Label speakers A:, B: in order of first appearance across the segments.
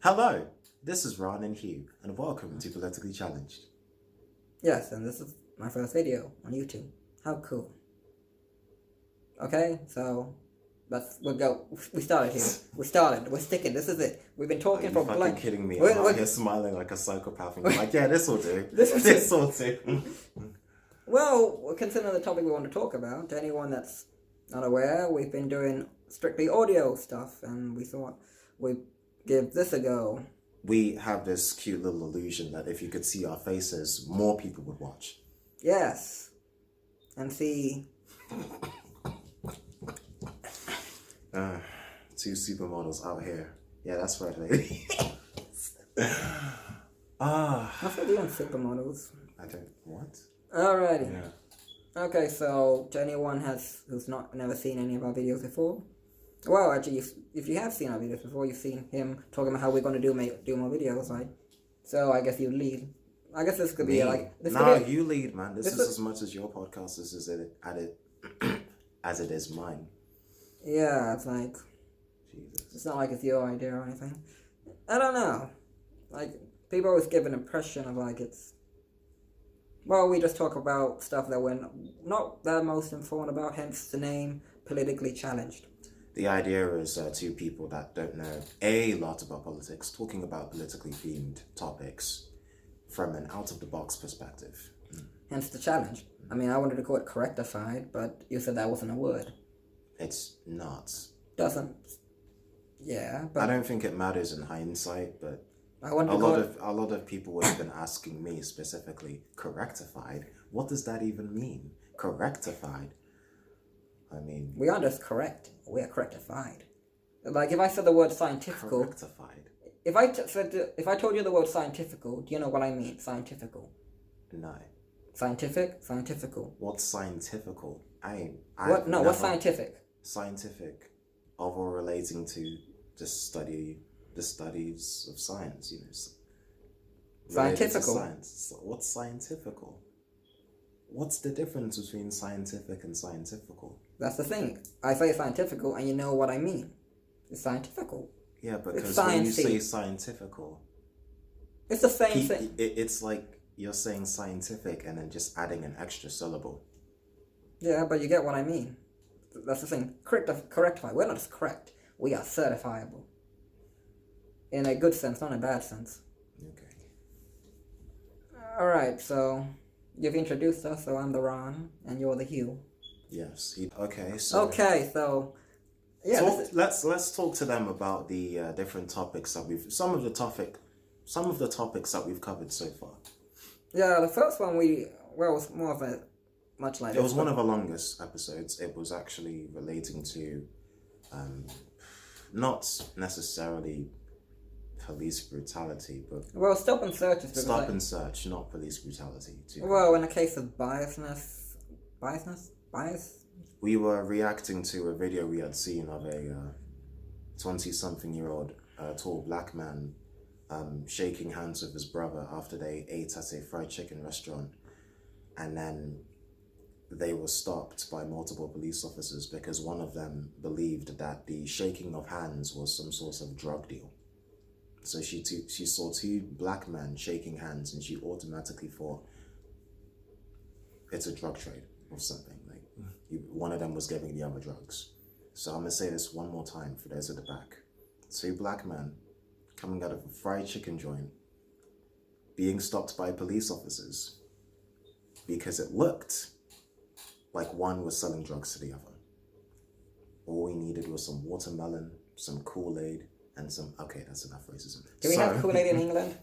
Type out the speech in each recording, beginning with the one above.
A: Hello, this is Ron and Hugh, and welcome to Politically Challenged.
B: Yes, and this is my first video on YouTube. How cool. Okay, so we'll go. We started here. We're sticking. This is it. We've been talking for
A: Are you fucking kidding me? I'm out here smiling like a psychopath and you're like, yeah, this will do. This will do.
B: Well, we're considering the topic we want to talk about. To anyone that's not aware, we've been doing strictly audio stuff, and we thought we'd give this a go.
A: We have this cute little illusion that if you could see our faces, more people would watch.
B: Yes. And see...
A: Two supermodels out here. Yeah, that's right, lady.
B: What's with doing supermodels?
A: I don't... What?
B: Alrighty.
A: Yeah.
B: Okay, so to anyone who's never seen any of our videos before, well, actually, if you have seen our videos before, you've seen him talking about how we're going to do more videos, right? So I guess you lead. I guess this could be like...
A: You lead, man. This is as much as your podcast as it is mine.
B: Yeah, it's like...
A: Jesus.
B: It's not like it's your idea or anything. I don't know. Like, people always give an impression of like it's... Well, we just talk about stuff that we're not that most informed about, hence the name Politically Challenged.
A: The idea is two people that don't know a lot about politics, talking about politically themed topics from an out-of-the-box perspective.
B: Hence the challenge. I mean, I wanted to call it correctified, but you said that wasn't a word.
A: It's not.
B: Doesn't. Yeah, but...
A: I don't think it matters in hindsight, but a lot of people would have been asking me specifically, correctified? What does that even mean? Correctified? I mean...
B: We aren't just correct. We are correctified. Like, if I said the word scientifical...
A: Correctified?
B: If I told you the word scientifical, do you know what I mean? Scientifical.
A: No.
B: Scientific? Scientifical.
A: What's scientifical?
B: What's scientific?
A: Scientific. Overall relating to the studies of science, you know.
B: Scientifical.
A: Science. What's scientifical? What's the difference between scientific and scientifical?
B: That's the thing. I say scientifical and you know what I mean. It's scientifical.
A: Yeah, because when you say scientifical...
B: It's the same thing.
A: It's like you're saying scientific and then just adding an extra syllable.
B: Yeah, but you get what I mean. That's the thing. Correctify. We're not just correct. We are certifiable. In a good sense, not in a bad sense.
A: Okay.
B: Alright, so... You've introduced us, so I'm the Ron, and you're the Hugh.
A: Yes. Okay, so...
B: Yeah,
A: so let's talk to them about the different topics that we've... Some of the topics that we've covered so far.
B: Yeah, the first one was more of a... Much like
A: it was one of our longest episodes. It was actually relating to... not necessarily police brutality, but...
B: Well, stop and search is...
A: Stop and search, not police brutality.
B: Well, in a case of bias?
A: We were reacting to a video we had seen of a 20-something-year-old tall black man shaking hands with his brother after they ate at a fried chicken restaurant. And then they were stopped by multiple police officers because one of them believed that the shaking of hands was some sort of drug deal. So she saw two black men shaking hands and she automatically thought it's a drug trade or something. Like one of them was giving the other drugs. So I'm going to say this one more time for those at the back. Two black men coming out of a fried chicken joint being stopped by police officers because it looked like one was selling drugs to the other. All we needed was some watermelon, some Kool-Aid, and some... Okay, that's enough racism.
B: Do we have Kool-Aid in England?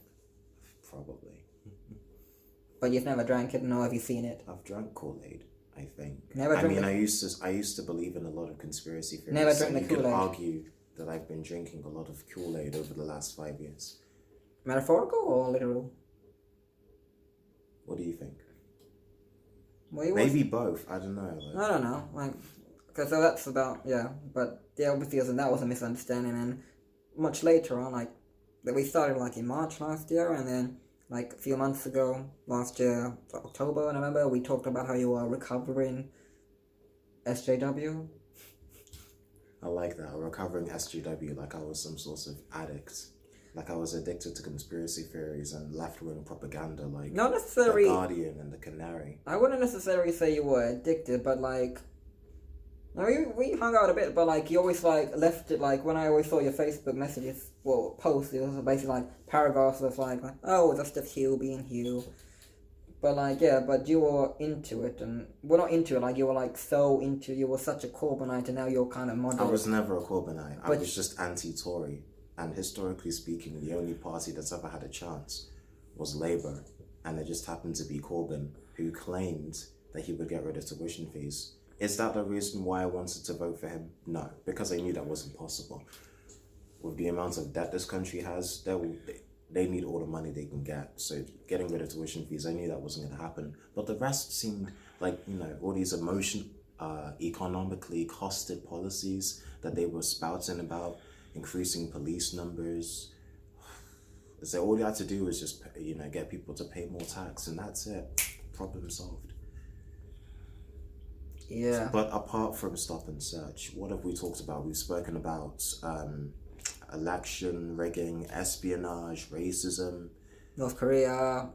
A: Probably.
B: But you've never drank it, nor have you seen it?
A: I've drank Kool-Aid, I think. I used to believe in a lot of conspiracy theories.
B: Never drank the Kool-Aid.
A: You could argue that I've been drinking a lot of Kool-Aid over the last 5 years.
B: Metaphorical or literal?
A: What do you think?
B: Well,
A: maybe both. I don't know.
B: I don't know. Because that's about... Yeah, but yeah, obviously that was a misunderstanding, and much later on, we started in March last year, and then a few months ago, last year, October, November, we talked about how you were recovering SJW.
A: I like that, recovering SJW like I was some sort of addict. Like I was addicted to conspiracy theories and left-wing propaganda, like
B: Not
A: the
B: necessarily.
A: Guardian and the Canary.
B: I wouldn't necessarily say you were addicted, but like, I mean, we hung out a bit, but like, you always like left it like when I always saw your Facebook messages, well, posts, it was basically like paragraphs of like oh, that's just Hugh being Hugh. But like, yeah, but you were into it, and well, not into it, like you were like so into, you were such a Corbynite, and now you're kind of moderate.
A: I was never a Corbynite. I
B: But-
A: was just anti-Tory. And historically speaking, the only party that's ever had a chance was Labour. And it just happened to be Corbyn, who claimed that he would get rid of tuition fees. Is that the reason why I wanted to vote for him? No, because I knew that wasn't possible. With the amount of debt this country has, they need all the money they can get. So getting rid of tuition fees, I knew that wasn't going to happen. But the rest seemed like, all these economically costed policies that they were spouting about, increasing police numbers. So all you had to do was just, get people to pay more tax, and that's it. Problem solved.
B: Yeah.
A: But apart from stop and search, what have we talked about? We've spoken about election rigging, espionage, racism.
B: North Korea.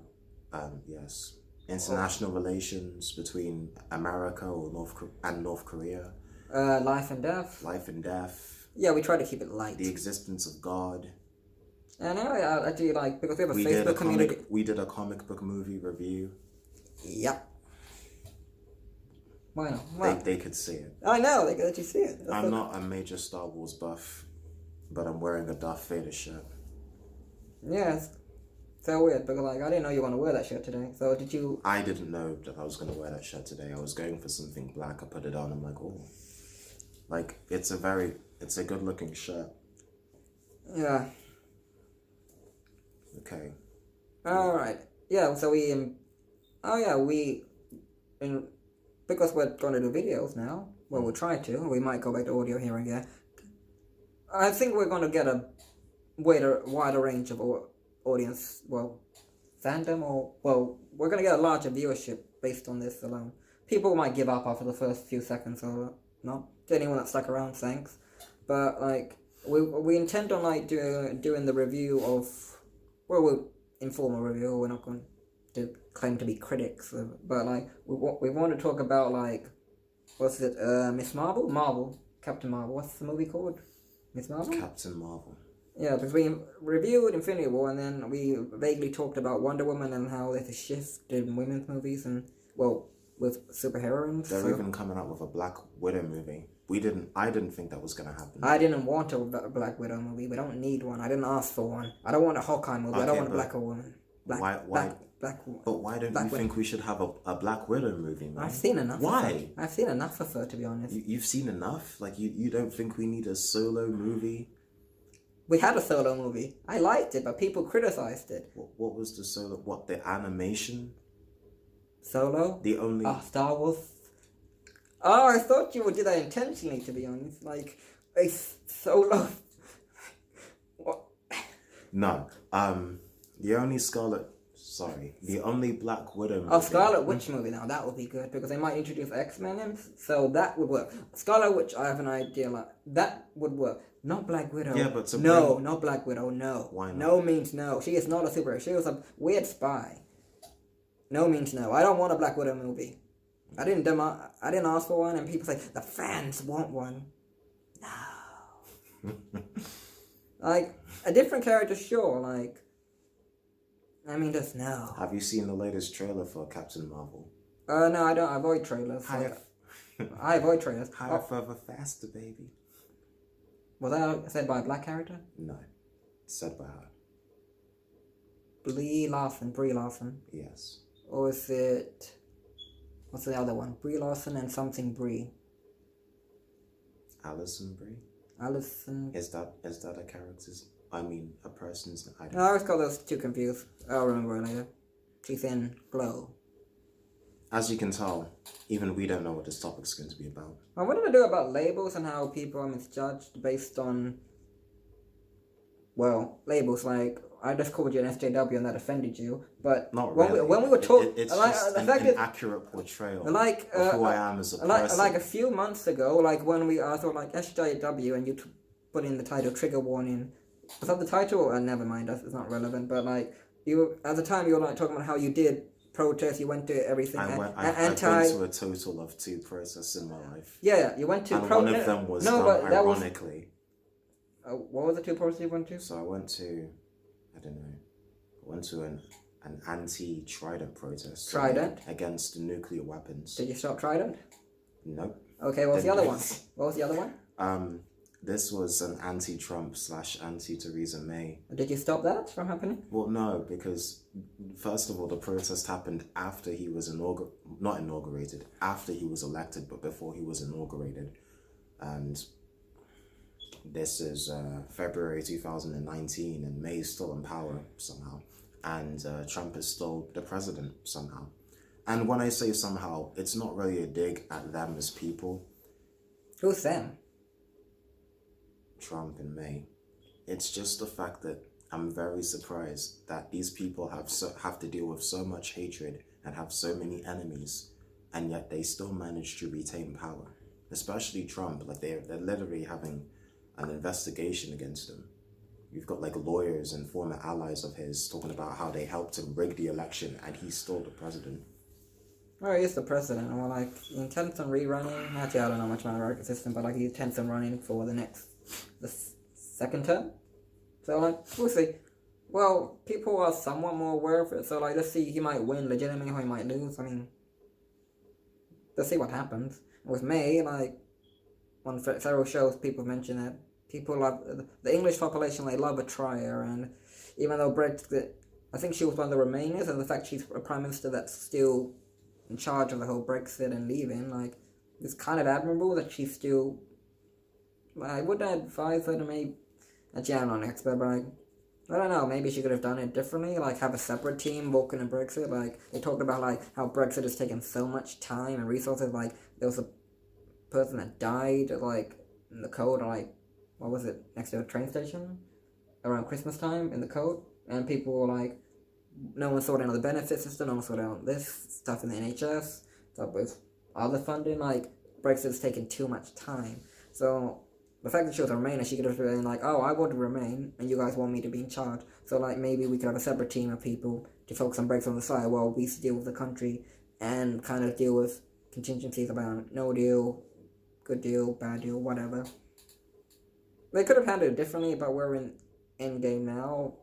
A: Yes. International relations between America or North Korea.
B: Life and death.
A: Life and death.
B: Yeah, we try to keep it light.
A: The existence of God.
B: And I do like, because we have a Facebook community.
A: We did a comic book movie review.
B: Yep. Why not? Why?
A: They could see it.
B: I know, they could let you see it.
A: I'm not a major Star Wars buff, but I'm wearing a Darth Vader shirt.
B: Yeah, it's so weird, because like, I didn't know you were going to wear that shirt today. So did you...
A: I didn't know that I was going to wear that shirt today. I was going for something black. I put it on. I'm like, oh. Like, it's a good looking shirt.
B: Yeah.
A: Okay.
B: Alright. Yeah, so because we're going to do videos now, well, we'll try to, we might go back to audio here and there. I think we're going to get a wider range of audience, fandom, we're going to get a larger viewership based on this alone. People might give up after the first few seconds or not. To anyone that stuck around, thanks. But, like, we intend on, like, doing the review of, we'll informal review, we're not going to claim to be critics, but, like, we want to talk about, like, what's it, Miss Marvel? Captain Marvel, what's the movie called? Miss Marvel?
A: Captain Marvel.
B: Yeah, because we reviewed Infinity War, and then we vaguely talked about Wonder Woman and how there's a shift in women's movies, and, with superheroines.
A: They're even coming out with a Black Widow movie. I didn't think that was going to happen.
B: I didn't want a Black Widow movie. We don't need one. I didn't ask for one. I don't want a Hawkeye movie. I don't want a Black Woman.
A: Why?
B: Black
A: But why don't you think we should have a Black Widow movie, man?
B: I've seen enough.
A: Why?
B: I've seen enough of her, to be honest.
A: You've seen enough? Like, you don't think we need a solo movie?
B: We had a solo movie. I liked it, but people criticized it.
A: What was the solo? What, the animation?
B: Solo?
A: The only...
B: Star Wars? Oh, I thought you would do that intentionally, to be honest. Like, a solo... What?
A: No. The only Black Widow movie...
B: Oh, Scarlet Witch movie now, that would be good, because they might introduce X-Men in, so that would work. Scarlet Witch, I have an idea, like, that would work. Not Black Widow.
A: Yeah, but
B: not Black Widow, no.
A: Why not?
B: No means no. She is not a superhero. She was a weird spy. No means no. I don't want a Black Widow movie. I didn't ask for one, and people say, the fans want one. No. Like, a different character, sure, like... I mean, just no.
A: Have you seen the latest trailer for Captain Marvel?
B: No, I don't. I avoid trailers. I avoid trailers.
A: Higher, further, faster, baby.
B: Was that said by a black character?
A: No. Said by her.
B: Brie Larson.
A: Yes.
B: Or is it... What's the other one? Brie Larson and something Brie.
A: Alison Brie?
B: Alison...
A: Is that a character's... I mean, a person's... I don't
B: No, I always got those two confused. I'll remember it later. She's in Glow.
A: As you can tell, even we don't know what this topic's going to be about.
B: I wanted to do about labels and how people are misjudged based on... Well, labels like... I just called you an SJW and that offended you, but...
A: Not
B: when
A: really.
B: We were talking...
A: It's just an accurate portrayal of who I am as a person.
B: Like a few months ago, like when I thought like SJW and you put in the title trigger warning, Was that the title? Never mind, it's not relevant. But like you, at the time, you were like talking about how you did protest. You went to everything.
A: I've been to a total of 2 protests in my life.
B: Yeah, you went to.
A: And one of them was ironically.
B: What were the 2 protests you went to?
A: So I went to, an anti-Trident protest.
B: Trident?
A: Against nuclear weapons.
B: Did you stop Trident?
A: Nope.
B: Okay, what was the other one? What was the other one?
A: This was an anti-Trump / anti-Theresa May.
B: Did you stop that from happening?
A: Well, no, because first of all, the protest happened after he was not inaugurated, after he was elected, but before he was inaugurated. And this is February 2019, and May is still in power somehow. And Trump is still the president somehow. And when I say somehow, it's not really a dig at them as people.
B: Who's them?
A: Trump and May. It's just the fact that I'm very surprised that these people have to deal with so much hatred and have so many enemies, and yet they still manage to retain power. Especially Trump, like they're literally having an investigation against him. You've got like lawyers and former allies of his talking about how they helped him rig the election, and he's still the president.
B: Well, he's the president, and like he intends on rerunning. Actually, I don't know much about the American system, but like he intends on running for the second term. So like we'll see. Well, people are somewhat more aware of it, so like let's see. He might win legitimately, or he might lose. I mean, let's see what happens. With May, like on several shows, people mention that people love the English population. They love a trier, and even though Brexit, I think she was one of the Remainers, and the fact she's a prime minister that's still in charge of the whole Brexit and leaving, like, it's kind of admirable that she's still. I wouldn't advise her to maybe. Actually, I'm not an expert, but I don't know. Maybe she could have done it differently, like have a separate team working in Brexit. Like they talked about like how Brexit has taken so much time and resources. Like there was a person that died like in the cold, or like what was it, next to a train station around Christmas time in the cold, and people were like, no one sorted out the benefit system, no one sorted out this stuff in the NHS, stuff with other funding. Like Brexit's taken too much time, so. The fact that she was a Remainer, she could have been like, oh, I want to remain, and you guys want me to be in charge. So, like, maybe we could have a separate team of people to focus on Brexit on the side while we deal with the country and kind of deal with contingencies about no deal, good deal, bad deal, whatever. They could have handled it differently, but we're in endgame now.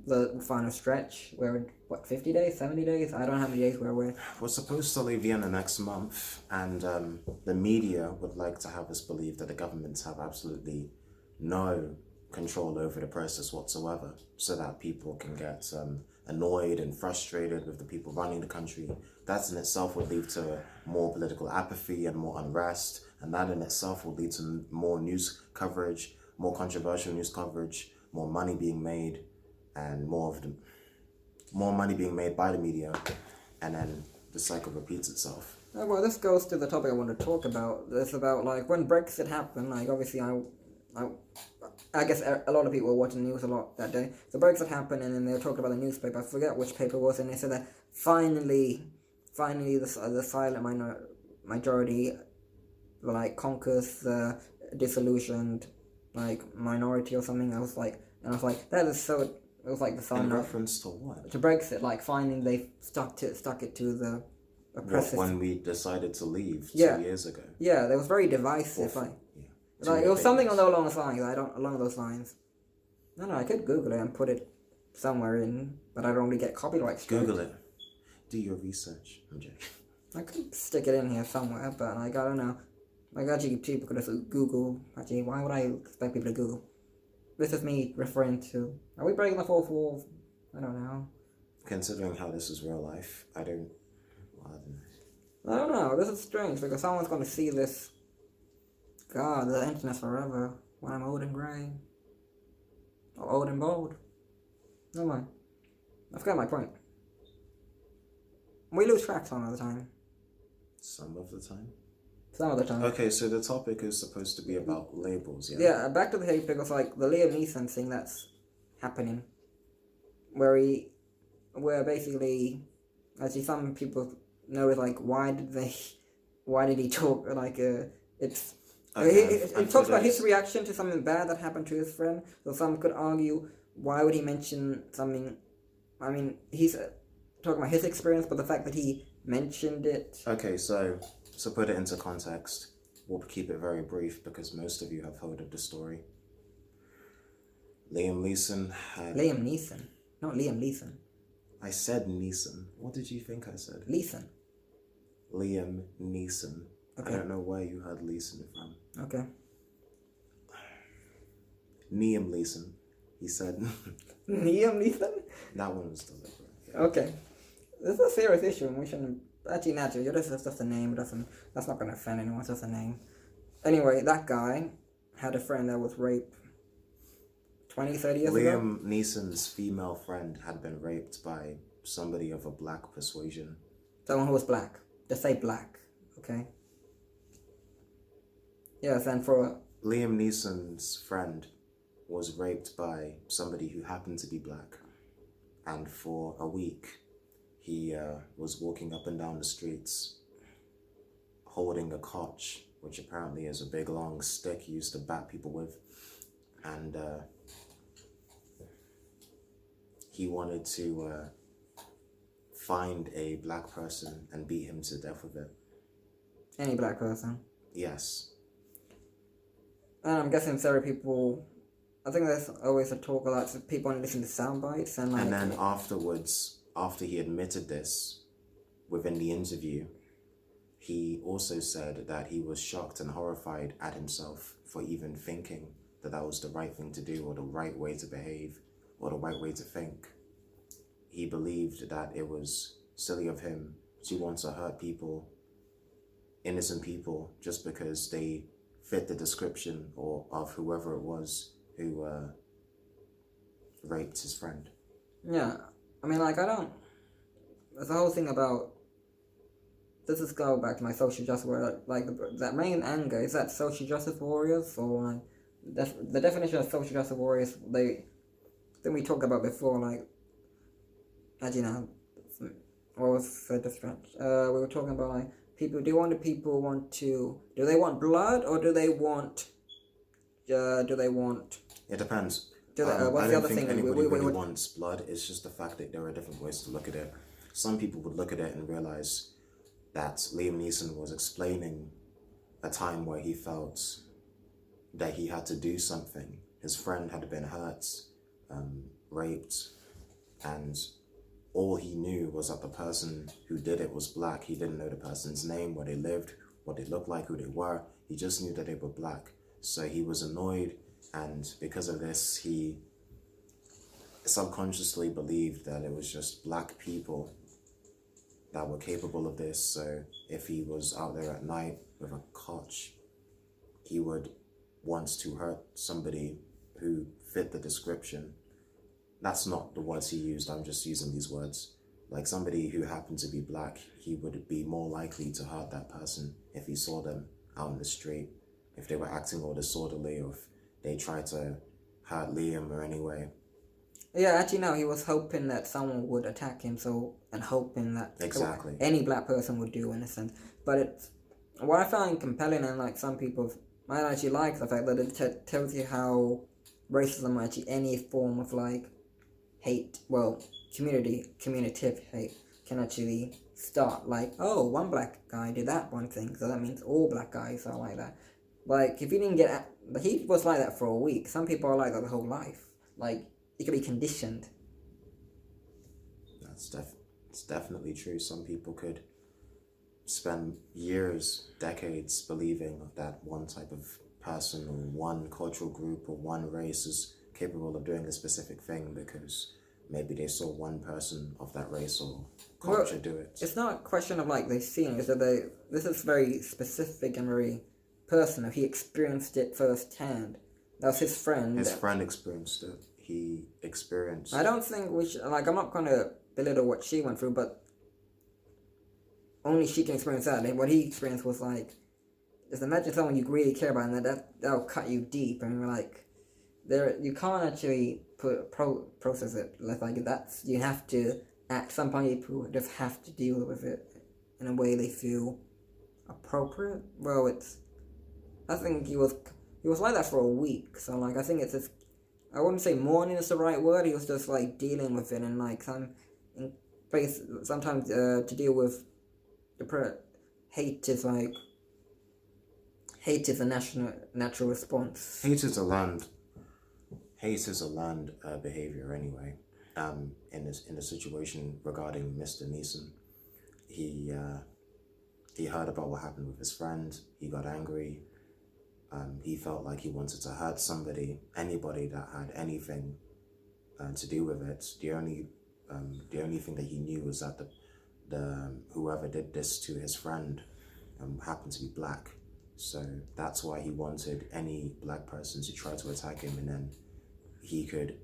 B: The final stretch, we're, 50 days, 70 days? I don't know how many days we're.
A: We're supposed to leave Vienna next month, and the media would like to have us believe that the governments have absolutely no control over the process whatsoever, so that people can get annoyed and frustrated with the people running the country. That in itself would lead to more political apathy and more unrest, and that in itself will lead to more news coverage, more controversial news coverage, more money being made, and more money being made by the media, and then the cycle repeats itself.
B: Well, this goes to the topic I want to talk about. It's about like when Brexit happened. Like obviously, I guess a lot of people were watching the news a lot that day. So Brexit happened, and then they were talking about the newspaper. I forget which paper it was, and they said that finally, the silent majority, like conquers the disillusioned, like minority or something. I was like, that is so. It was like the sign.
A: In reference to what? To
B: Brexit, like finding they stuck it to the oppressive.
A: When we decided to leave 2 years ago.
B: Yeah, that was very divisive. It was something along those lines. Along those lines. No, I could Google it and put it somewhere in, but I don't really get copyright strikes.
A: Google it. Do your research. I'm joking.
B: I could stick it in here somewhere, but like I don't know. Like actually, people could just Google. Actually, why would I expect people to Google? This is me referring to. Are we breaking the fourth wall? I don't know.
A: Considering how this is real life, I don't
B: know. This is strange because someone's going to see this. God, the internet's forever when I'm old and grey. Or old and bald. Never mind. I forgot my point. We lose track some of the time.
A: Some of the time?
B: Some of the time.
A: Okay, so the topic is supposed to be about labels, yeah?
B: Yeah, back to the topic of like the Liam Neeson thing that's happening. Where basically, actually some people know like why did he talk like it's.
A: Okay,
B: He
A: and for
B: talks about his
A: those,
B: reaction to something bad that happened to his friend. So some could argue, why would he mention something? I mean, he's talking about his experience, but the fact that he mentioned it.
A: okay, so put it into context. We'll keep it very brief because most of you have heard of the story. Liam Neeson had.
B: Liam Neeson, not Liam Neeson.
A: I said Neeson. What did you think I said?
B: Leeson.
A: Liam Neeson.
B: Okay.
A: I don't know where you heard Leeson from.
B: Okay.
A: Liam Neeson. He said.
B: Liam Neeson.
A: That one was deliberate. Yeah.
B: Okay. This is a serious issue, and we shouldn't. Actually, naturally, this is just a name. That's not going to offend anyone. It's just a name. Anyway, that guy had a friend that was raped 20, 30 years ago.
A: Liam Neeson's female friend had been raped by somebody of a black persuasion.
B: Someone who was black. Just say black, okay? Yes, and for...
A: Liam Neeson's friend was raped by somebody who happened to be black. And for a week, he was walking up and down the streets holding a crotch, which apparently is a big long stick used to bat people with. And he wanted to find a black person and beat him to death with it.
B: Any black person.
A: Yes.
B: And I'm guessing several people... I think there's always a talk a lot of people want to listen to sound bites and like...
A: And then afterwards, after he admitted this within the interview, he also said that he was shocked and horrified at himself for even thinking that that was the right thing to do or the right way to behave or the right way to think. He believed that it was silly of him to want to hurt people, innocent people, just because they fit the description or of whoever it was who raped his friend.
B: Yeah, I mean, like, I don't... There's the whole thing about... This is go back to my social justice warrior. Like, that main anger, is that social justice warriors? Or, like, the definition of social justice warriors, I think we talked about before, like... As you know, what was the difference? We were talking about, like, people... Do they want blood, or do they want...
A: It depends.
B: What's
A: I
B: the
A: don't
B: other
A: think
B: thing?
A: anybody really wants blood. It's just the fact that there are different ways to look at it. Some people would look at it and realize that Liam Neeson was explaining a time where he felt that he had to do something. His friend had been hurt, raped, and all he knew was that the person who did it was black. He didn't know the person's name, where they lived, what they looked like, who they were. He just knew that they were black. So he was annoyed, and because of this, he subconsciously believed that it was just black people that were capable of this. So if he was out there at night with a crotch, he would want to hurt somebody who fit the description. That's not the words he used, I'm just using these words. Like somebody who happened to be black, he would be more likely to hurt that person if he saw them out in the street, if they were acting all disorderly, or if they tried to hurt Liam or any way.
B: Yeah, actually, no, he was hoping that someone would attack him, and hoping that
A: Exactly.
B: any black person would do, in a sense. But it's what I find compelling, and like some people might actually like the fact that it tells you how racism, actually any form of like hate, well, communicative hate can actually start. Like, oh, one black guy did that one thing, so that means all black guys are like that. Like, if you didn't get... He was like that for a week. Some people are like that their whole life. Like, it could be conditioned.
A: It's definitely true. Some people could spend years, decades believing that one type of person or one cultural group or one race is capable of doing a specific thing because maybe they saw one person of that race or culture do it.
B: It's not a question of like they've seen it. It's that this is very specific and very personal. He experienced it firsthand. That was his friend.
A: His friend experienced it. He experienced...
B: I don't think we should... Like, I'm not going to belittle what she went through, but only she can experience that. And what he experienced was like... Just imagine someone you really care about, and that'll cut you deep. And you're like... You can't actually process it. Like, that's... You have to act. Some people just have to deal with it in a way they feel appropriate. Well, it's... I think he was like that for a week. So like I think it's just, I wouldn't say mourning is the right word. He was just like dealing with it, and like sometimes to deal with hate is like hate is a natural response.
A: Hate is a learned behavior anyway. In the situation regarding Mr. Neeson, he heard about what happened with his friend. He got angry. He felt like he wanted to hurt anybody that had anything to do with it. The only thing that he knew was that the whoever did this to his friend happened to be black. So that's why he wanted any black person to try to attack him, and then he could,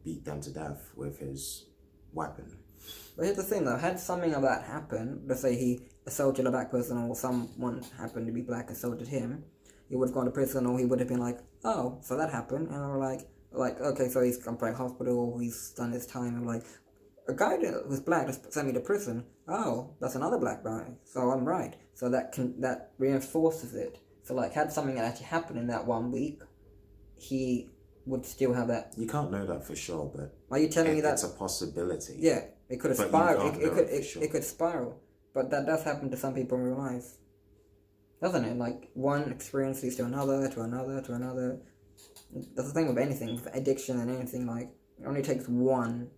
A: beat them to death with his weapon.
B: But here's the thing though, had something like that happened, let's say he assaulted a black person or someone happened to be black assaulted him, he would have gone to prison, or he would have been like, oh, so that happened, and we're like, okay, so he's gone to hospital, or he's done his time, and like, a guy who's black just sent me to prison, oh, that's another black guy, so I'm right. So that reinforces it. So like, had something actually happened in that 1 week, he would still have that.
A: You can't know that for sure, but
B: are you telling me that
A: it's a possibility?
B: Yeah, it could have spiraled. It could spiral, but that does happen to some people in real life, doesn't it? Like one experience leads to another, to another, to another. That's the thing with anything, with addiction and anything. Like it only takes one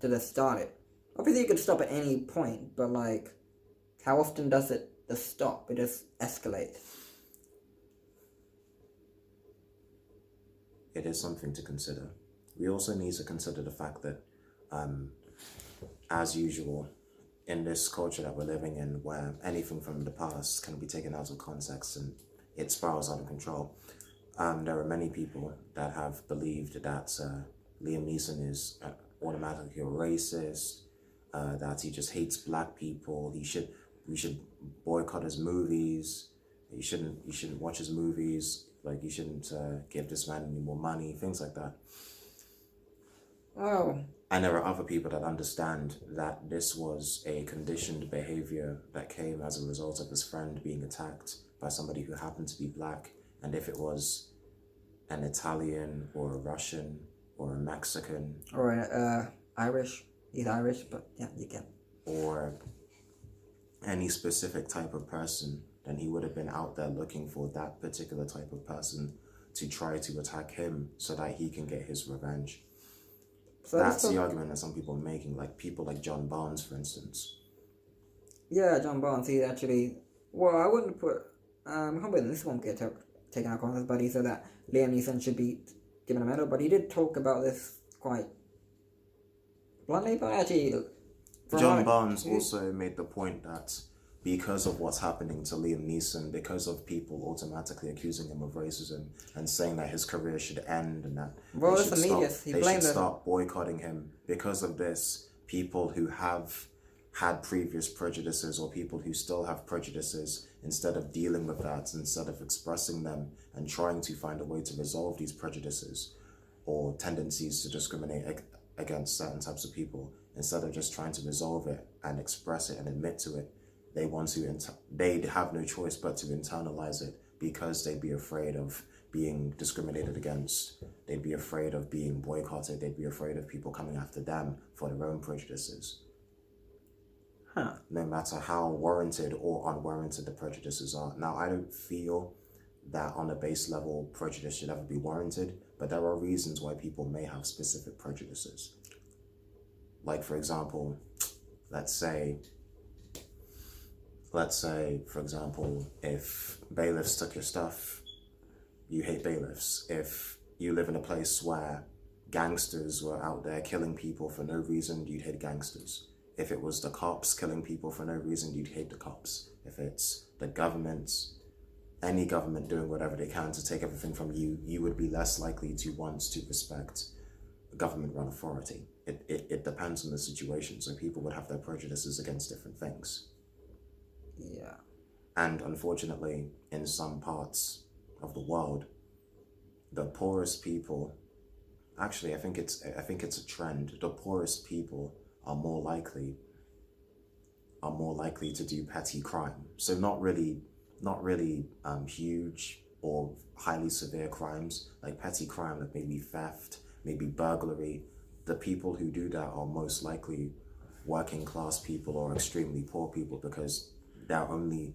B: to just start it. Obviously, you could stop at any point, but like, how often does it just stop? It just escalates.
A: It is something to consider. We also need to consider the fact that, as usual, in this culture that we're living in, where anything from the past can be taken out of context and it spirals out of control, there are many people that have believed that Liam Neeson is automatically a racist, that he just hates black people. We should boycott his movies. You shouldn't watch his movies. Like, you shouldn't give this man any more money, things like that.
B: Oh.
A: And there are other people that understand that this was a conditioned behavior that came as a result of his friend being attacked by somebody who happened to be black. And if it was an Italian or a Russian or a Mexican.
B: Or Irish. He's Irish, but yeah, you can.
A: Or any specific type of person, then he would have been out there looking for that particular type of person to try to attack him so that he can get his revenge. So that's the argument that some people are making, like people like John Barnes, for instance.
B: Yeah, John Barnes, he actually, well, I wouldn't put, hoping this won't get taken out of context, but he said that Liam Neeson should be given a medal, but he did talk about this quite bluntly, but actually...
A: John Barnes also made the point that because of what's happening to Liam Neeson, because of people automatically accusing him of racism and saying that his career should end and that they should stop boycotting him, because of this, people who have had previous prejudices or people who still have prejudices, instead of dealing with that, instead of expressing them and trying to find a way to resolve these prejudices or tendencies to discriminate against certain types of people, instead of just trying to resolve it and express it and admit to it, they'd have no choice but to internalize it, because they'd be afraid of being discriminated against, they'd be afraid of being boycotted, they'd be afraid of people coming after them for their own prejudices. No matter how warranted or unwarranted the prejudices are. Now, I don't feel that on a base level prejudice should ever be warranted, but there are reasons why people may have specific prejudices. Like, for example, let's say, for example, if bailiffs took your stuff, you hate bailiffs. If you live in a place where gangsters were out there killing people for no reason, you'd hate gangsters. If it was the cops killing people for no reason, you'd hate the cops. If it's the government, any government doing whatever they can to take everything from you, you would be less likely to want to respect government-run authority. It depends on the situation, so people would have their prejudices against different things.
B: Yeah.
A: And unfortunately, in some parts of the world, the poorest people, actually, I think it's a trend. The poorest people are more likely to do petty crime. So not really not really huge or highly severe crimes, like petty crime, like maybe theft, maybe burglary. The people who do that are most likely working class people or extremely poor people, because the only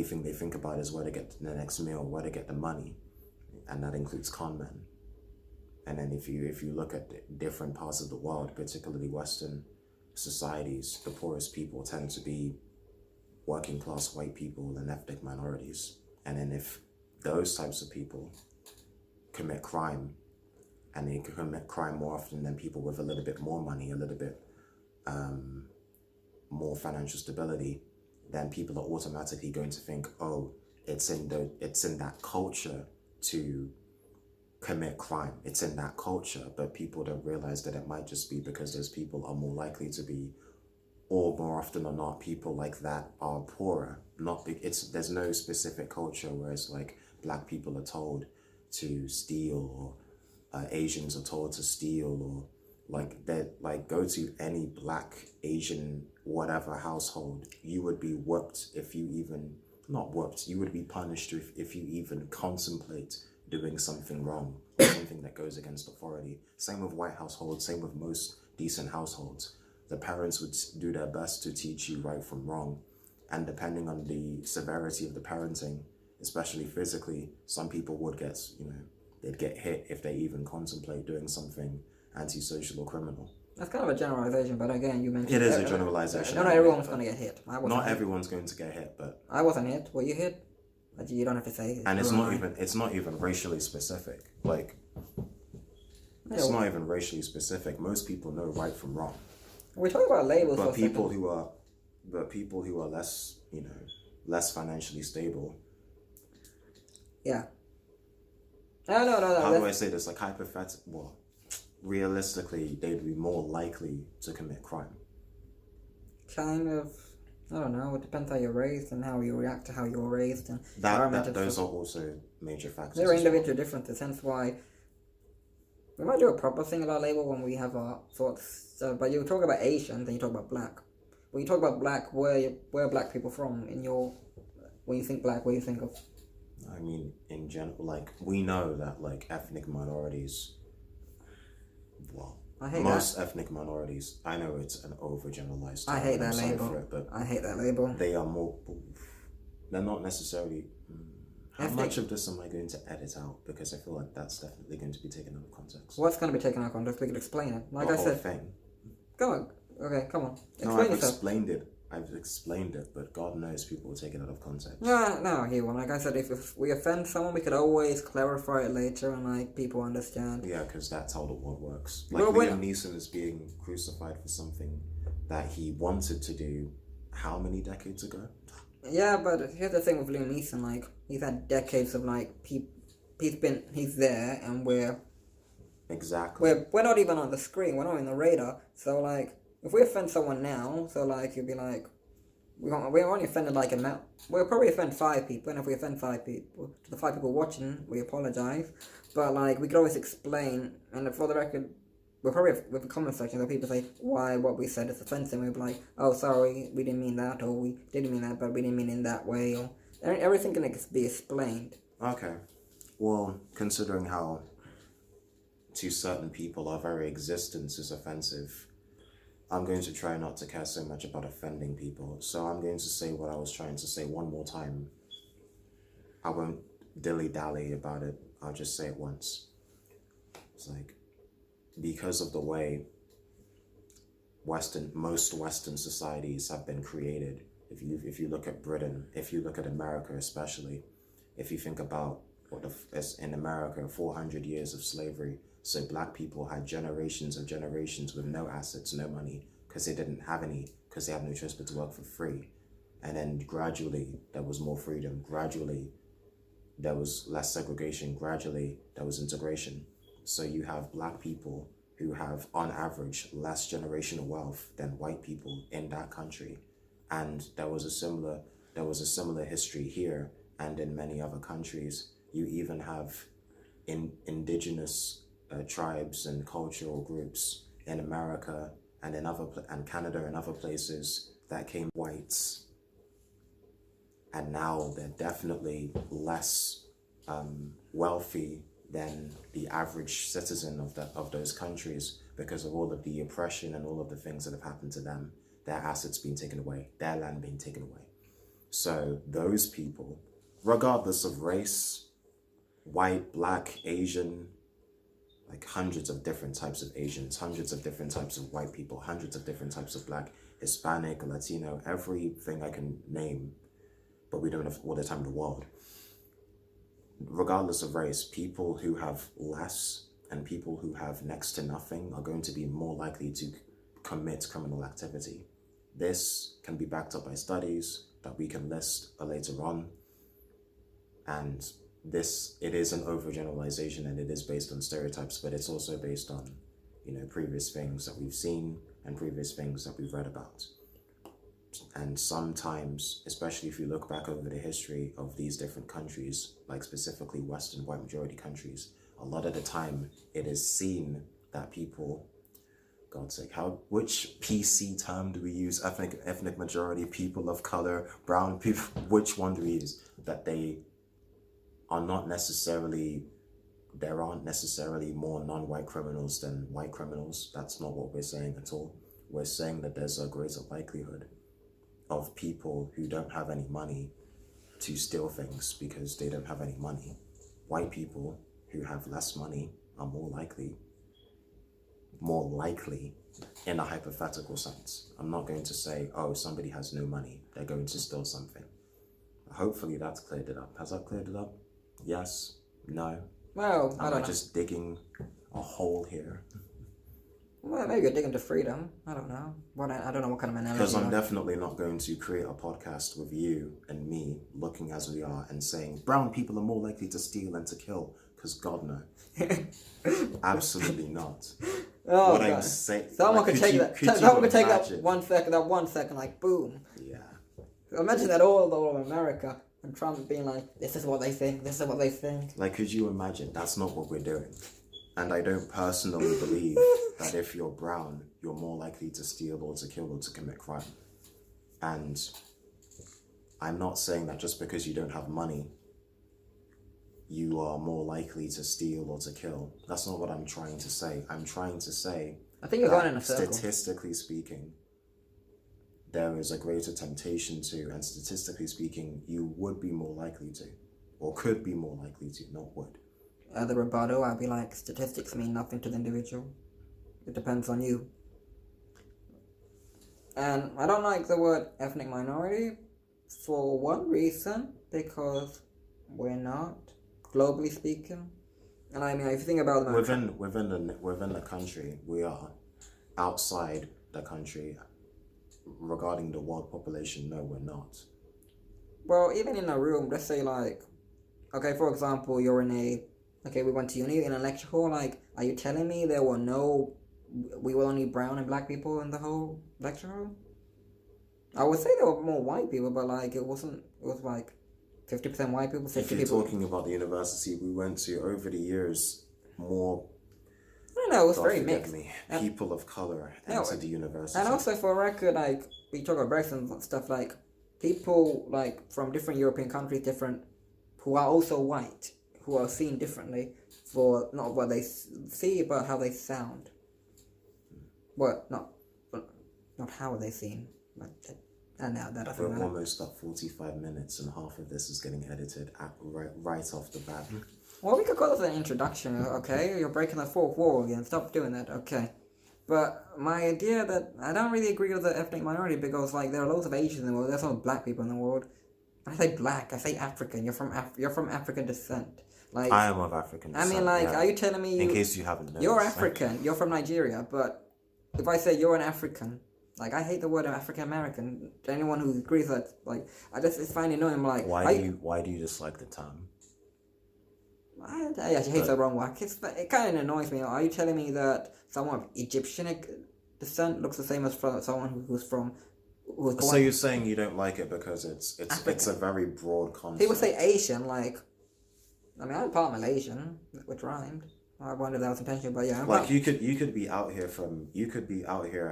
A: thing they think about is where to get the next meal, where to get the money, and that includes con men. And then if you look at different parts of the world, particularly Western societies, the poorest people tend to be working class white people and ethnic minorities. And then if those types of people commit crime, and they commit crime more often than people with a little bit more money, a little bit more financial stability, then people are automatically going to think, oh, it's in that culture to commit crime. It's in that culture, but people don't realize that it might just be because those people are more likely to be, or more often or not, people like that are poorer. There's no specific culture where it's like black people are told to steal, or Asians are told to steal, or go to any black, Asian, whatever household, you would be whooped if you even, not whooped, you would be punished if you even contemplate doing something wrong or something that goes against authority. Same with white households, same with most decent households. The parents would do their best to teach you right from wrong. And depending on the severity of the parenting, especially physically, some people would get, they'd get hit if they even contemplate doing something antisocial or criminal.
B: That's kind of a generalization, but again, you mentioned...
A: It is a generalization.
B: Not everyone's going to get hit.
A: Not everyone's going to get hit, but...
B: I wasn't hit. Were you hit? You don't have to say.
A: And it's not even racially specific. It's not even racially specific. Most people know right from wrong.
B: We're talking about labels.
A: But people who are less, less financially stable.
B: Yeah. No.
A: How do I say this? Like hypothetical. Realistically, they'd be more likely to commit crime.
B: Kind of. I don't know. It depends how you're raised and how you react to how you're raised, and
A: those are also major factors.
B: There are individual differences, hence why we might do a proper thing about label when we have our thoughts. But you talk about Asian, then you talk about black. When you talk about black, where are black people from when you think black? What do you think of?
A: I mean, in general, we know that ethnic minorities. Well, most ethnic minorities, I know it's an overgeneralized term.
B: I hate that label. I hate that label.
A: They are more. They're not necessarily. How much of this am I going to edit out? Because I feel like that's definitely going to be taken out of context.
B: What's going to be taken out of context? We can explain it. Like I said.
A: Thing.
B: Come on. Okay, come on.
A: I've explained it, but God knows people will take it out of context.
B: No, like I said, if we offend someone, we could always clarify it later and people understand.
A: Yeah, because that's how the world works. Liam Neeson is being crucified for something that he wanted to do how many decades ago?
B: Yeah, but here's the thing with Liam Neeson, he's had decades of he's there, and we're not even on the screen, we're not in the radar, so if we offend someone now, you'd be we're only offended we'll probably offend 5 people, and if we offend 5 people, to the 5 people watching, we apologize, but we could always explain, and for the record, we'll probably have, with the comment section, where people say why what we said is offensive, we'll be like, oh sorry, we didn't mean that, or we didn't mean that, but we didn't mean in that way, or everything can be explained.
A: Okay, well, considering how to certain people our very existence is offensive, I'm going to try not to care so much about offending people. So I'm going to say what I was trying to say one more time. I won't dilly-dally about it. I'll just say it once. It's because of the way most Western societies have been created. If you look at Britain, if you look at America especially, if you think about in America, 400 years of slavery. So black people had generations of generations with no assets, no money, because they didn't have any, because they had no choice but to work for free. And then gradually there was more freedom. Gradually there was less segregation. Gradually there was integration. So you have black people who have, on average, less generational wealth than white people in that country. And there was a similar history here and in many other countries. You even have indigenous tribes and cultural groups in America and in and Canada and other places that came whites, and now they're definitely less wealthy than the average citizen of those countries because of all of the oppression and all of the things that have happened to them. Their assets being taken away, their land being taken away. So those people, regardless of race, white, black, Asian, like hundreds of different types of Asians, hundreds of different types of white people, hundreds of different types of black, Hispanic, Latino, everything I can name, but we don't have all the time in the world. Regardless of race, people who have less and people who have next to nothing are going to be more likely to commit criminal activity. This can be backed up by studies that we can list later on. And it is an overgeneralization and it is based on stereotypes, but it's also based on, previous things that we've seen and previous things that we've read about. And sometimes, especially if you look back over the history of these different countries, like specifically Western white majority countries, a lot of the time it is seen that people, God's sake, which PC term do we use? Ethnic majority, people of color, brown people, which one do we use? That there aren't necessarily more non-white criminals than white criminals. That's not what we're saying at all. We're saying that there's a greater likelihood of people who don't have any money to steal things because they don't have any money. White people who have less money are more likely in a hypothetical sense. I'm not going to say, oh, somebody has no money, they're going to steal something. Hopefully that's cleared it up. Has that cleared it up? Yes? No?
B: Well, I don't know.
A: Just digging a hole here?
B: Well, maybe you're digging to freedom. I don't know. I don't know what kind of analogy.
A: Because I'm definitely not going to create a podcast with you and me looking as we are and saying brown people are more likely to steal and to kill. Because God no. Absolutely not.
B: Oh,
A: what
B: God.
A: I'm saying.
B: Someone could take that 1 second, like boom.
A: Yeah.
B: Imagine that all over America and Trump being like, this is what they think, this is what they think.
A: Like, could you imagine? That's not what we're doing. And I don't personally believe that if you're brown, you're more likely to steal or to kill or to commit crime. And I'm not saying that just because you don't have money, you are more likely to steal or to kill. That's not what I'm trying to say. I'm trying to say
B: I think you're going in a circle.
A: Statistically speaking, there is a greater temptation to, and statistically speaking, you would be more likely to, or could be more likely to, not would.
B: The rebuttal, I'd be like, statistics mean nothing to the individual. It depends on you. And I don't like the word ethnic minority for one reason, because we're not, globally speaking. And I mean, if you think about the
A: within the country, we are. Outside the country, regarding the world population, no, we're not.
B: Well, even in a room, let's say like, okay, for example, we went to uni in a lecture hall, like, are you telling me we were only brown and black people in the whole lecture hall? I would say there were more white people, but like, it was like 50% white people, 50 people.
A: If you're talking about the university we went to over the years, more,
B: I don't know, it was very mixed.
A: People of color entered the university.
B: And also for a record, like, we talk about race and stuff, like, people like from different European countries, who are also white, who are seen differently for not what they see, but how they sound. Not how are they seen, but that doesn't
A: We're
B: matter.
A: almost at 45 minutes and half of this is getting edited right off the bat.
B: Well, we could call this an introduction, okay? You're breaking the fourth wall again. Stop doing that, okay? But my idea that I don't really agree with the ethnic minority because, like, there are loads of Asians in the world. There's also black people in the world. When I say black, I say African. You're from African descent. Like,
A: I am of African descent.
B: I mean, like,
A: yeah.
B: Are you telling me
A: in case you haven't noticed,
B: you're African? You're from Nigeria, but if I say you're an African, like, I hate the word African American. To anyone who agrees that, like, it's find it annoying. I'm like,
A: why do you dislike the term?
B: I actually hate the wrong word. It kind of annoys me. Are you telling me that someone of Egyptian descent looks the same as someone who's born?
A: So you're saying you don't like it because it's a very broad concept.
B: People say Asian, like, I mean, I'm part Malaysian, which rhymed. I wonder if that was intentional, but yeah.
A: Like, you could be out here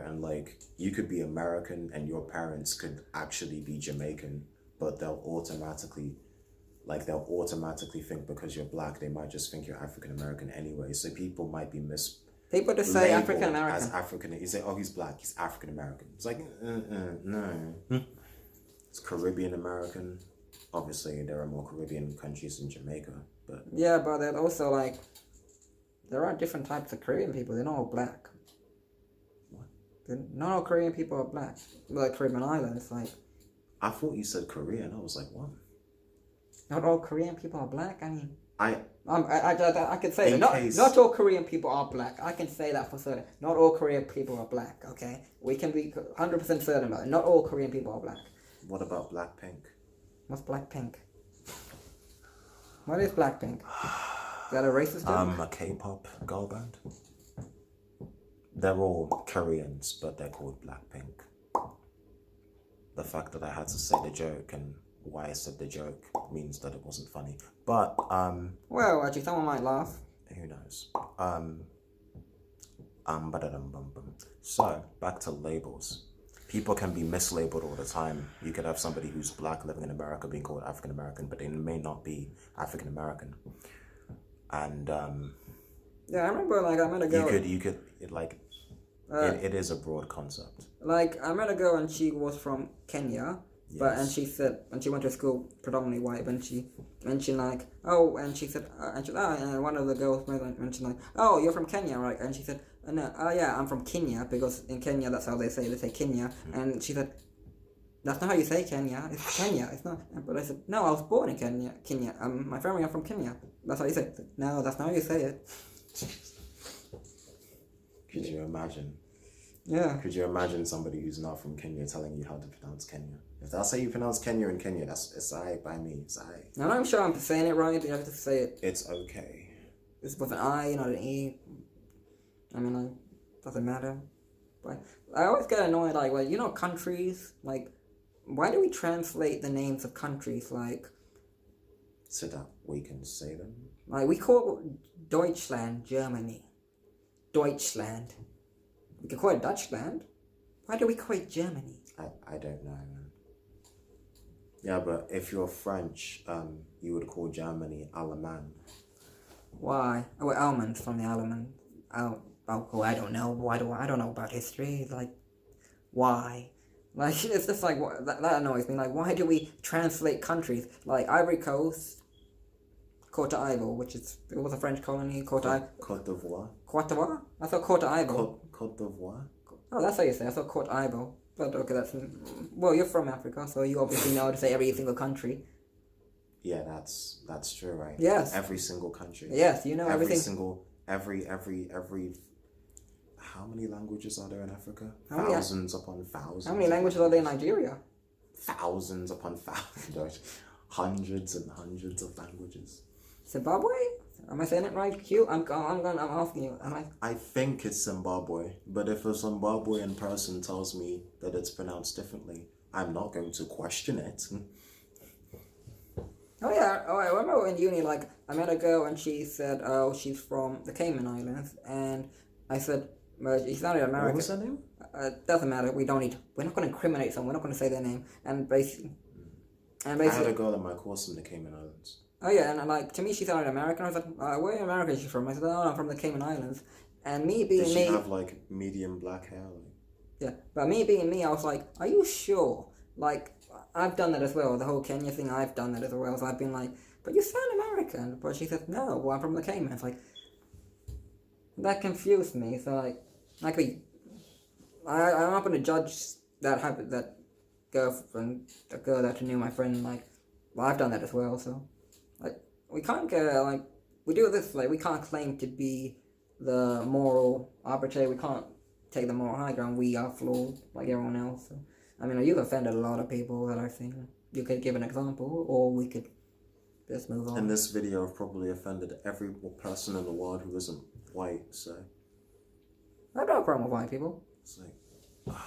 A: and like, you could be American and your parents could actually be Jamaican, but they'll automatically think because you're black, they might just think you're African American anyway. So people might be
B: People just say African American.
A: as African. You say, oh, he's black, he's African American. It's like, no. It's Caribbean American. Obviously, there are more Caribbean countries than Jamaica, but...
B: Yeah, but there's also, like, there are different types of Caribbean people. They're not all black.
A: What?
B: Not all Korean people are black. Like, Caribbean islands, like...
A: I thought you said Korean. I was like, what?
B: Not all Korean people are black. I mean...
A: I
B: can say that. Not all Korean people are black. I can say that for certain. Not all Korean people are black, okay? We can be 100% certain about it. Not all Korean people are black.
A: What about Blackpink?
B: What's Blackpink? What is Blackpink? Is that a racist joke?
A: A K-pop girl band. They're all Koreans, but they're called Blackpink. The fact that I had to say the joke and why I said the joke means that it wasn't funny. But,
B: well, actually, someone might laugh.
A: Who knows? So, back to labels. People can be mislabeled all the time. You could have somebody who's black living in America being called African American, but they may not be African American. And,
B: yeah, I remember, like, I met a girl...
A: It is a broad concept.
B: Like, I met a girl and she was from Kenya.
A: Yes.
B: But and she said, and she went to school predominantly white, but she mentioned like, oh, and she said, and one of the girls mentioned like, oh, you're from Kenya, right? And she said, no, yeah, I'm from Kenya, because in Kenya that's how they say Kenya. And she said, that's not how you say Kenya. It's Kenya. It's not. But I said, no, I was born in Kenya. My family are from Kenya. That's how you say it. No, that's not how you say it.
A: Could you imagine?
B: Yeah.
A: Could you imagine somebody who's not from Kenya telling you how to pronounce Kenya? If that's how you pronounce Kenya in Kenya, it's alright by me. It's alright.
B: And I'm sure I'm saying it right. You have to say it.
A: It's okay.
B: It's with an I, not an E. I mean, like, doesn't matter. But I always get annoyed, like, well, you know, countries, like, why do we translate the names of countries, like...
A: So that we can say them?
B: Like, we call Deutschland Germany. Deutschland. We could call it Dutchland. Why do we call it Germany?
A: I don't know, man. Yeah, but if you're French, you would call Germany Allemand.
B: Why? Oh, almonds from the almond. Oh, I don't know. I don't know about history. Like, why? Like, it's just like, that annoys me. Like, why do we translate countries? Like, Ivory Coast, Côte d'Ivoire, it was a French colony. Côte
A: d'Ivoire.
B: Côte d'Ivoire? I thought Côte d'Ivoire.
A: Côte d'Ivoire?
B: Oh, that's how you say it. I thought Côte d'Ivoire. But, okay, well, you're from Africa, so you obviously know how to say every single country.
A: Yeah, that's true, right?
B: Yes.
A: Every single country.
B: Yes, you know everything.
A: Every how many languages are there in Africa? Thousands upon thousands.
B: How many languages are there in Nigeria?
A: Thousands upon thousands. Hundreds and hundreds of languages.
B: Zimbabwe? Am I saying it right? Q? I'm asking you.
A: I think it's Zimbabwe, but if a Zimbabwean person tells me that it's pronounced differently, I'm not going to question it.
B: Oh yeah, I remember in uni, like, I met a girl and she said, oh, she's from the Cayman Islands, and I said, well, she's not American.
A: What was her name?
B: Doesn't matter, we're not going to incriminate someone, we're not going to say their name, and basically...
A: I had a girl in my course in the Cayman Islands.
B: Oh yeah, and like, to me she sounded American. I was like, where in America is she from? I said, oh, I'm from the Cayman Islands. And me being me...
A: Did she have, like, medium black hair?
B: Yeah, but me being me, I was like, are you sure? Like, I've done that as well. The whole Kenya thing, I've done that as well. So I've been like, but you sound American. But she said, no, well, I'm from the Cayman. It's like, that confused me. So, like I'm not going to judge that girlfriend, the girl that knew my friend. Like, well, I've done that as well. So, like, we can't get, like, we do this, like, we can't claim to be the moral arbitrator. We can't take the moral high ground. We are flawed like everyone else. So. I mean, you've offended a lot of people that I've seen. You could give an example, or we could just move on.
A: In this video, I've probably offended every person in the world who isn't white, so...
B: I don't have a problem with white people.
A: It's like...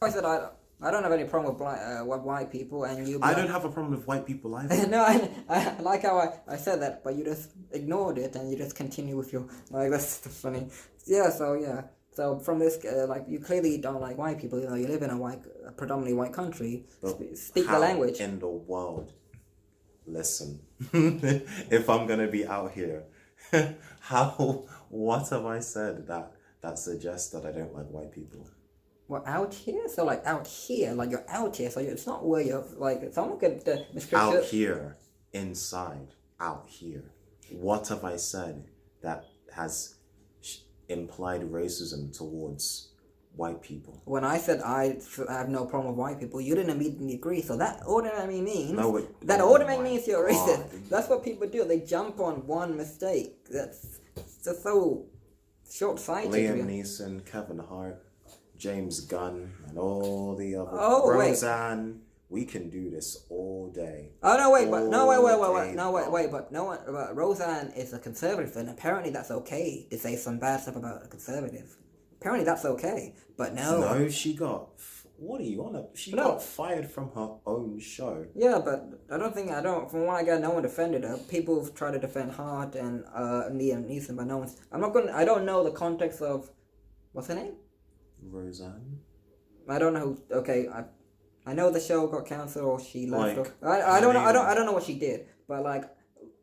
B: I said I don't have any problem with white people, and you...
A: I don't have a problem with white people either.
B: No, I like how I said that, but you just ignored it, and you just continue with your... Like, that's funny. Yeah, so, yeah. So from this, like, you clearly don't like white people. You know, you live in a predominantly white country. Speak the
A: How
B: language.
A: in the world? Listen, if I'm gonna be out here, what have I said that suggests that I don't like white people?
B: Well, out here. So like out here, like you're out here. So it's not where you're like. Someone could misconstrue.
A: Out here, inside, out here. What have I said that has implied racism towards white people?
B: When I said I have no problem with white people, you didn't immediately agree. So that automatically means automatically means you're racist. That's what people do. They jump on one mistake. That's just so short-sighted.
A: Liam Neeson, Kevin Hart, James Gunn, and all the other.
B: Oh,
A: Roseanne. We can do this all day.
B: Oh no! Wait, but no, wait, but no one. But Roseanne is a conservative, and apparently that's okay to say some bad stuff about a conservative. Apparently that's okay, but no.
A: No, she got. What are you on? She got fired from her own show.
B: Yeah, but I don't. From what I got, no one defended her. People try to defend Hart and Liam Neeson, but no one's. I don't know the context of. What's her name?
A: Roseanne.
B: I don't know. Okay, I know the show got cancelled or she left. I don't know. I don't know what she did. But like,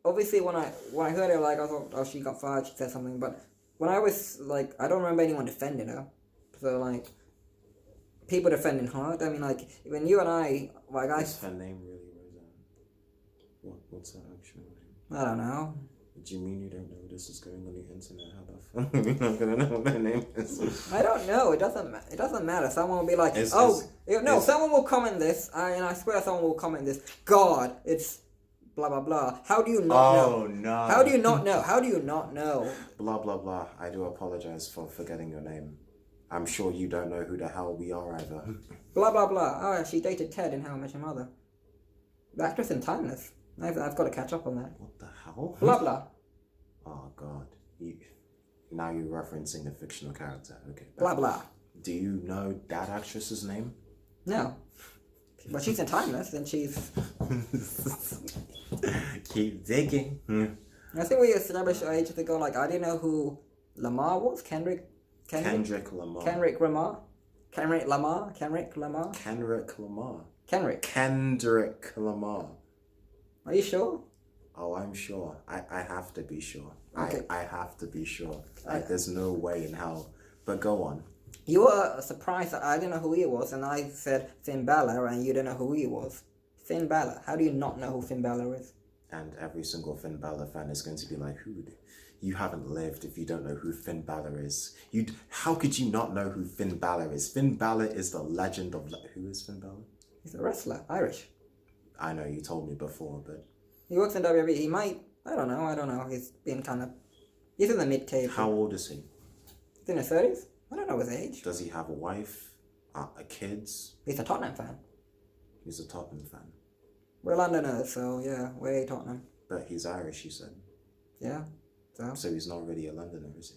B: obviously when I heard her, like I thought, oh, she got fired. She said something. But when I was like, I don't remember anyone defending her. So like, people defending Hart. I mean, like when you and I, like
A: Is her name really Roseanne? What's her actual name?
B: I don't know.
A: Do you mean you don't know this is going on the internet? How the fuck are you not gonna know what her name is?
B: I don't know. It doesn't matter. Someone will be like, someone will comment this, and I swear someone will comment this. God, it's blah blah blah. How do you not know?
A: Oh no.
B: How do you not know? How do you not know?
A: Blah blah blah. I do apologize for forgetting your name. I'm sure you don't know who the hell we are either.
B: Blah blah blah. Oh, she dated Ted in How I Met Your Mother. The actress in Timeless. I've got to catch up on that.
A: What the hell?
B: Blah blah.
A: Oh god. Now you're referencing a fictional character. Okay.
B: Blah blah.
A: Do you know that actress's name?
B: No. But she's in Timeless, and she's.
A: Keep digging.
B: I think we established ages ago. Like I didn't know who Lamar was. Kendrick
A: Lamar.
B: Kendrick Lamar. Are you sure?
A: Oh, I'm sure. I have to be sure.
B: Okay.
A: I have to be sure. Like, there's no way in hell. But go on.
B: You were surprised that I didn't know who he was, and I said Finn Balor, and you didn't know who he was. Finn Balor. How do you not know who Finn Balor is?
A: And every single Finn Balor fan is going to be like, you haven't lived if you don't know who Finn Balor is. How could you not know who Finn Balor is? Finn Balor is the legend of... Who is Finn Balor?
B: He's a wrestler. Irish.
A: I know, you told me before, but...
B: He works in WWE. He might... I don't know. He's been kind of... He's in the mid-cave.
A: How old is he?
B: He's in his 30s. I don't know his age.
A: Does he have a wife? Kids?
B: He's a Tottenham fan.
A: He's a Tottenham fan.
B: We're Londoners, so yeah, we're Tottenham.
A: But he's Irish, you said.
B: Yeah.
A: So he's not really a Londoner, is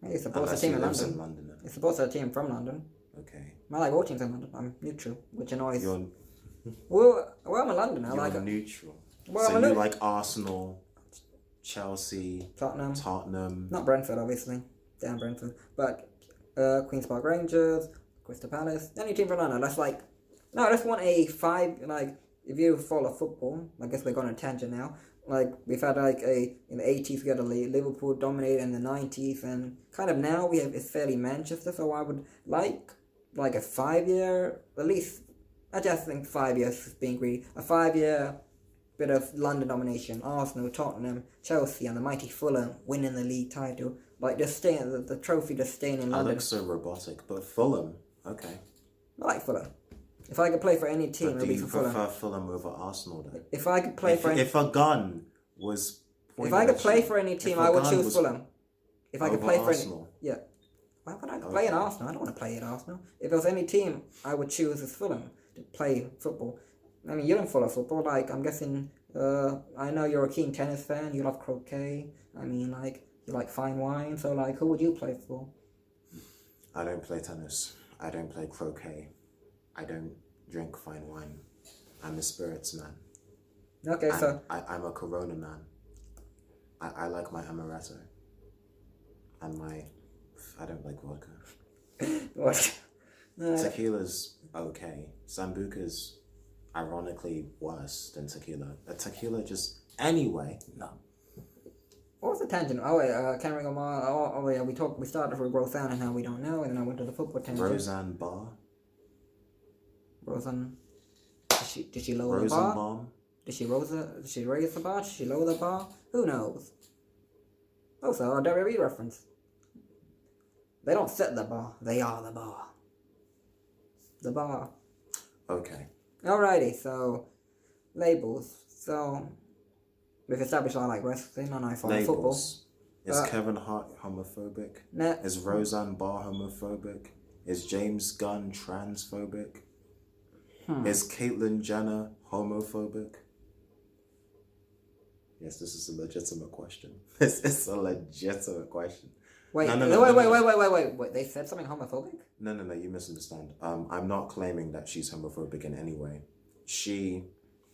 A: he?
B: He's supposed to team in London.
A: London.
B: He's supposed to team from London.
A: Okay.
B: I like all teams in London. I'm neutral, which annoys...
A: Well,
B: I'm a Londoner.
A: You're
B: like
A: neutral.
B: Well,
A: so you like Arsenal, Chelsea,
B: Tottenham. Not Brentford, obviously. Damn Brentford. But Queen's Park Rangers, Crystal Palace, any team from London. That's like... No, I just want a 5... Like, if you follow football, I guess we're going on a tangent now. Like, we've had in the 80s we had Liverpool dominate in the 90s, and kind of now it's fairly Manchester, so I would like a 5-year, at least, I just think 5 years is being greedy, a 5-year bit of London domination, Arsenal, Tottenham, Chelsea, and the mighty Fulham winning the league title, like just staying, the trophy just staying in London.
A: I look so robotic, but Fulham, okay.
B: I like Fulham. If I could play for any team, it would be for Fulham.
A: Do you prefer Fulham over Arsenal, though?
B: If I could play
A: if a gun was...
B: If I could play for any team, I would choose Fulham. If I could play for
A: Arsenal.
B: Yeah. Why would I play in Arsenal? I don't want to play at Arsenal. If there was any team, I would choose as Fulham to play football. I mean, you don't follow football. Like, I'm guessing... I know you're a keen tennis fan. You love croquet. I mean, like, you like fine wine. So, like, who would you play for?
A: I don't play tennis. I don't play croquet. I don't drink fine wine. I'm a spirits man.
B: Okay,
A: I'm a Corona man. I like my amaretto and my I don't like vodka.
B: What?
A: Tequila's okay. Sambuca's ironically worse than tequila. A tequila just anyway. No.
B: What was the tangent? Oh wait, can't remember. Oh yeah, we started with Roseanne and how we don't know, and then I went to the football tangent.
A: Roseanne Barr.
B: Roseanne. Did she lower the bar?
A: Rosenbaum.
B: Did she raise the bar? Did she lower the bar? Who knows? Also, a WWE reference. They don't set the bar. They are the bar. The bar.
A: Okay.
B: Alrighty, so labels. So we've established I like wrestling and I follow football.
A: Is Kevin Hart homophobic?
B: Nah.
A: Is Roseanne Barr homophobic? Is James Gunn transphobic? Is Caitlyn Jenner homophobic? Yes, this is a legitimate question. This is a legitimate question.
B: Wait, wait. They said something homophobic?
A: No, you misunderstand. I'm not claiming that she's homophobic in any way. She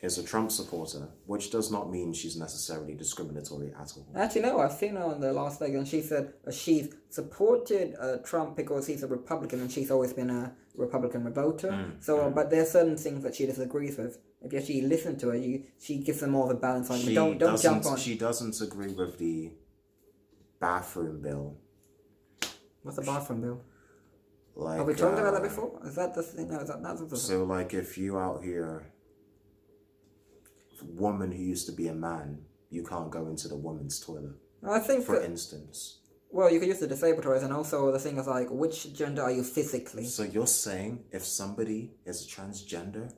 A: is a Trump supporter, which does not mean she's necessarily discriminatory at all.
B: Actually, no, I've seen her on the last leg, and she said she's supported Trump because he's a Republican, and she's always been a Republican voter. But there's certain things that she disagrees with. If you actually listen to her, she gives them more of a balance. Like, don't jump on.
A: She doesn't agree with the bathroom bill.
B: What's the bathroom bill?
A: Like,
B: have we talked about that before? Is that the thing? No, is that not the
A: so, like, if you out here, woman who used to be a man, you can't go into the woman's toilet.
B: I think,
A: for instance.
B: Well, you could use the disabled toilet, and also the thing is like, which gender are you physically?
A: So you're saying if somebody is transgender,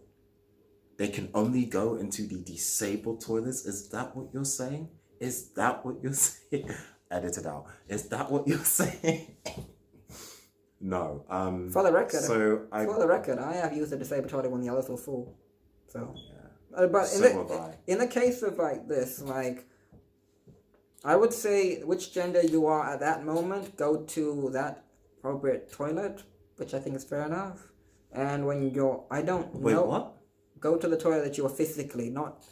A: they can only go into the disabled toilets? Is that what you're saying? Is that what you're saying? Edit it out. Is that what you're saying? No.
B: For the record, I have used the disabled toilet when the others were full. So. Yeah. But in the case of like this, like, I would say which gender you are at that moment, go to that appropriate toilet, which I think is fair enough. And when you're,
A: what?
B: Go to the toilet that you are physically, not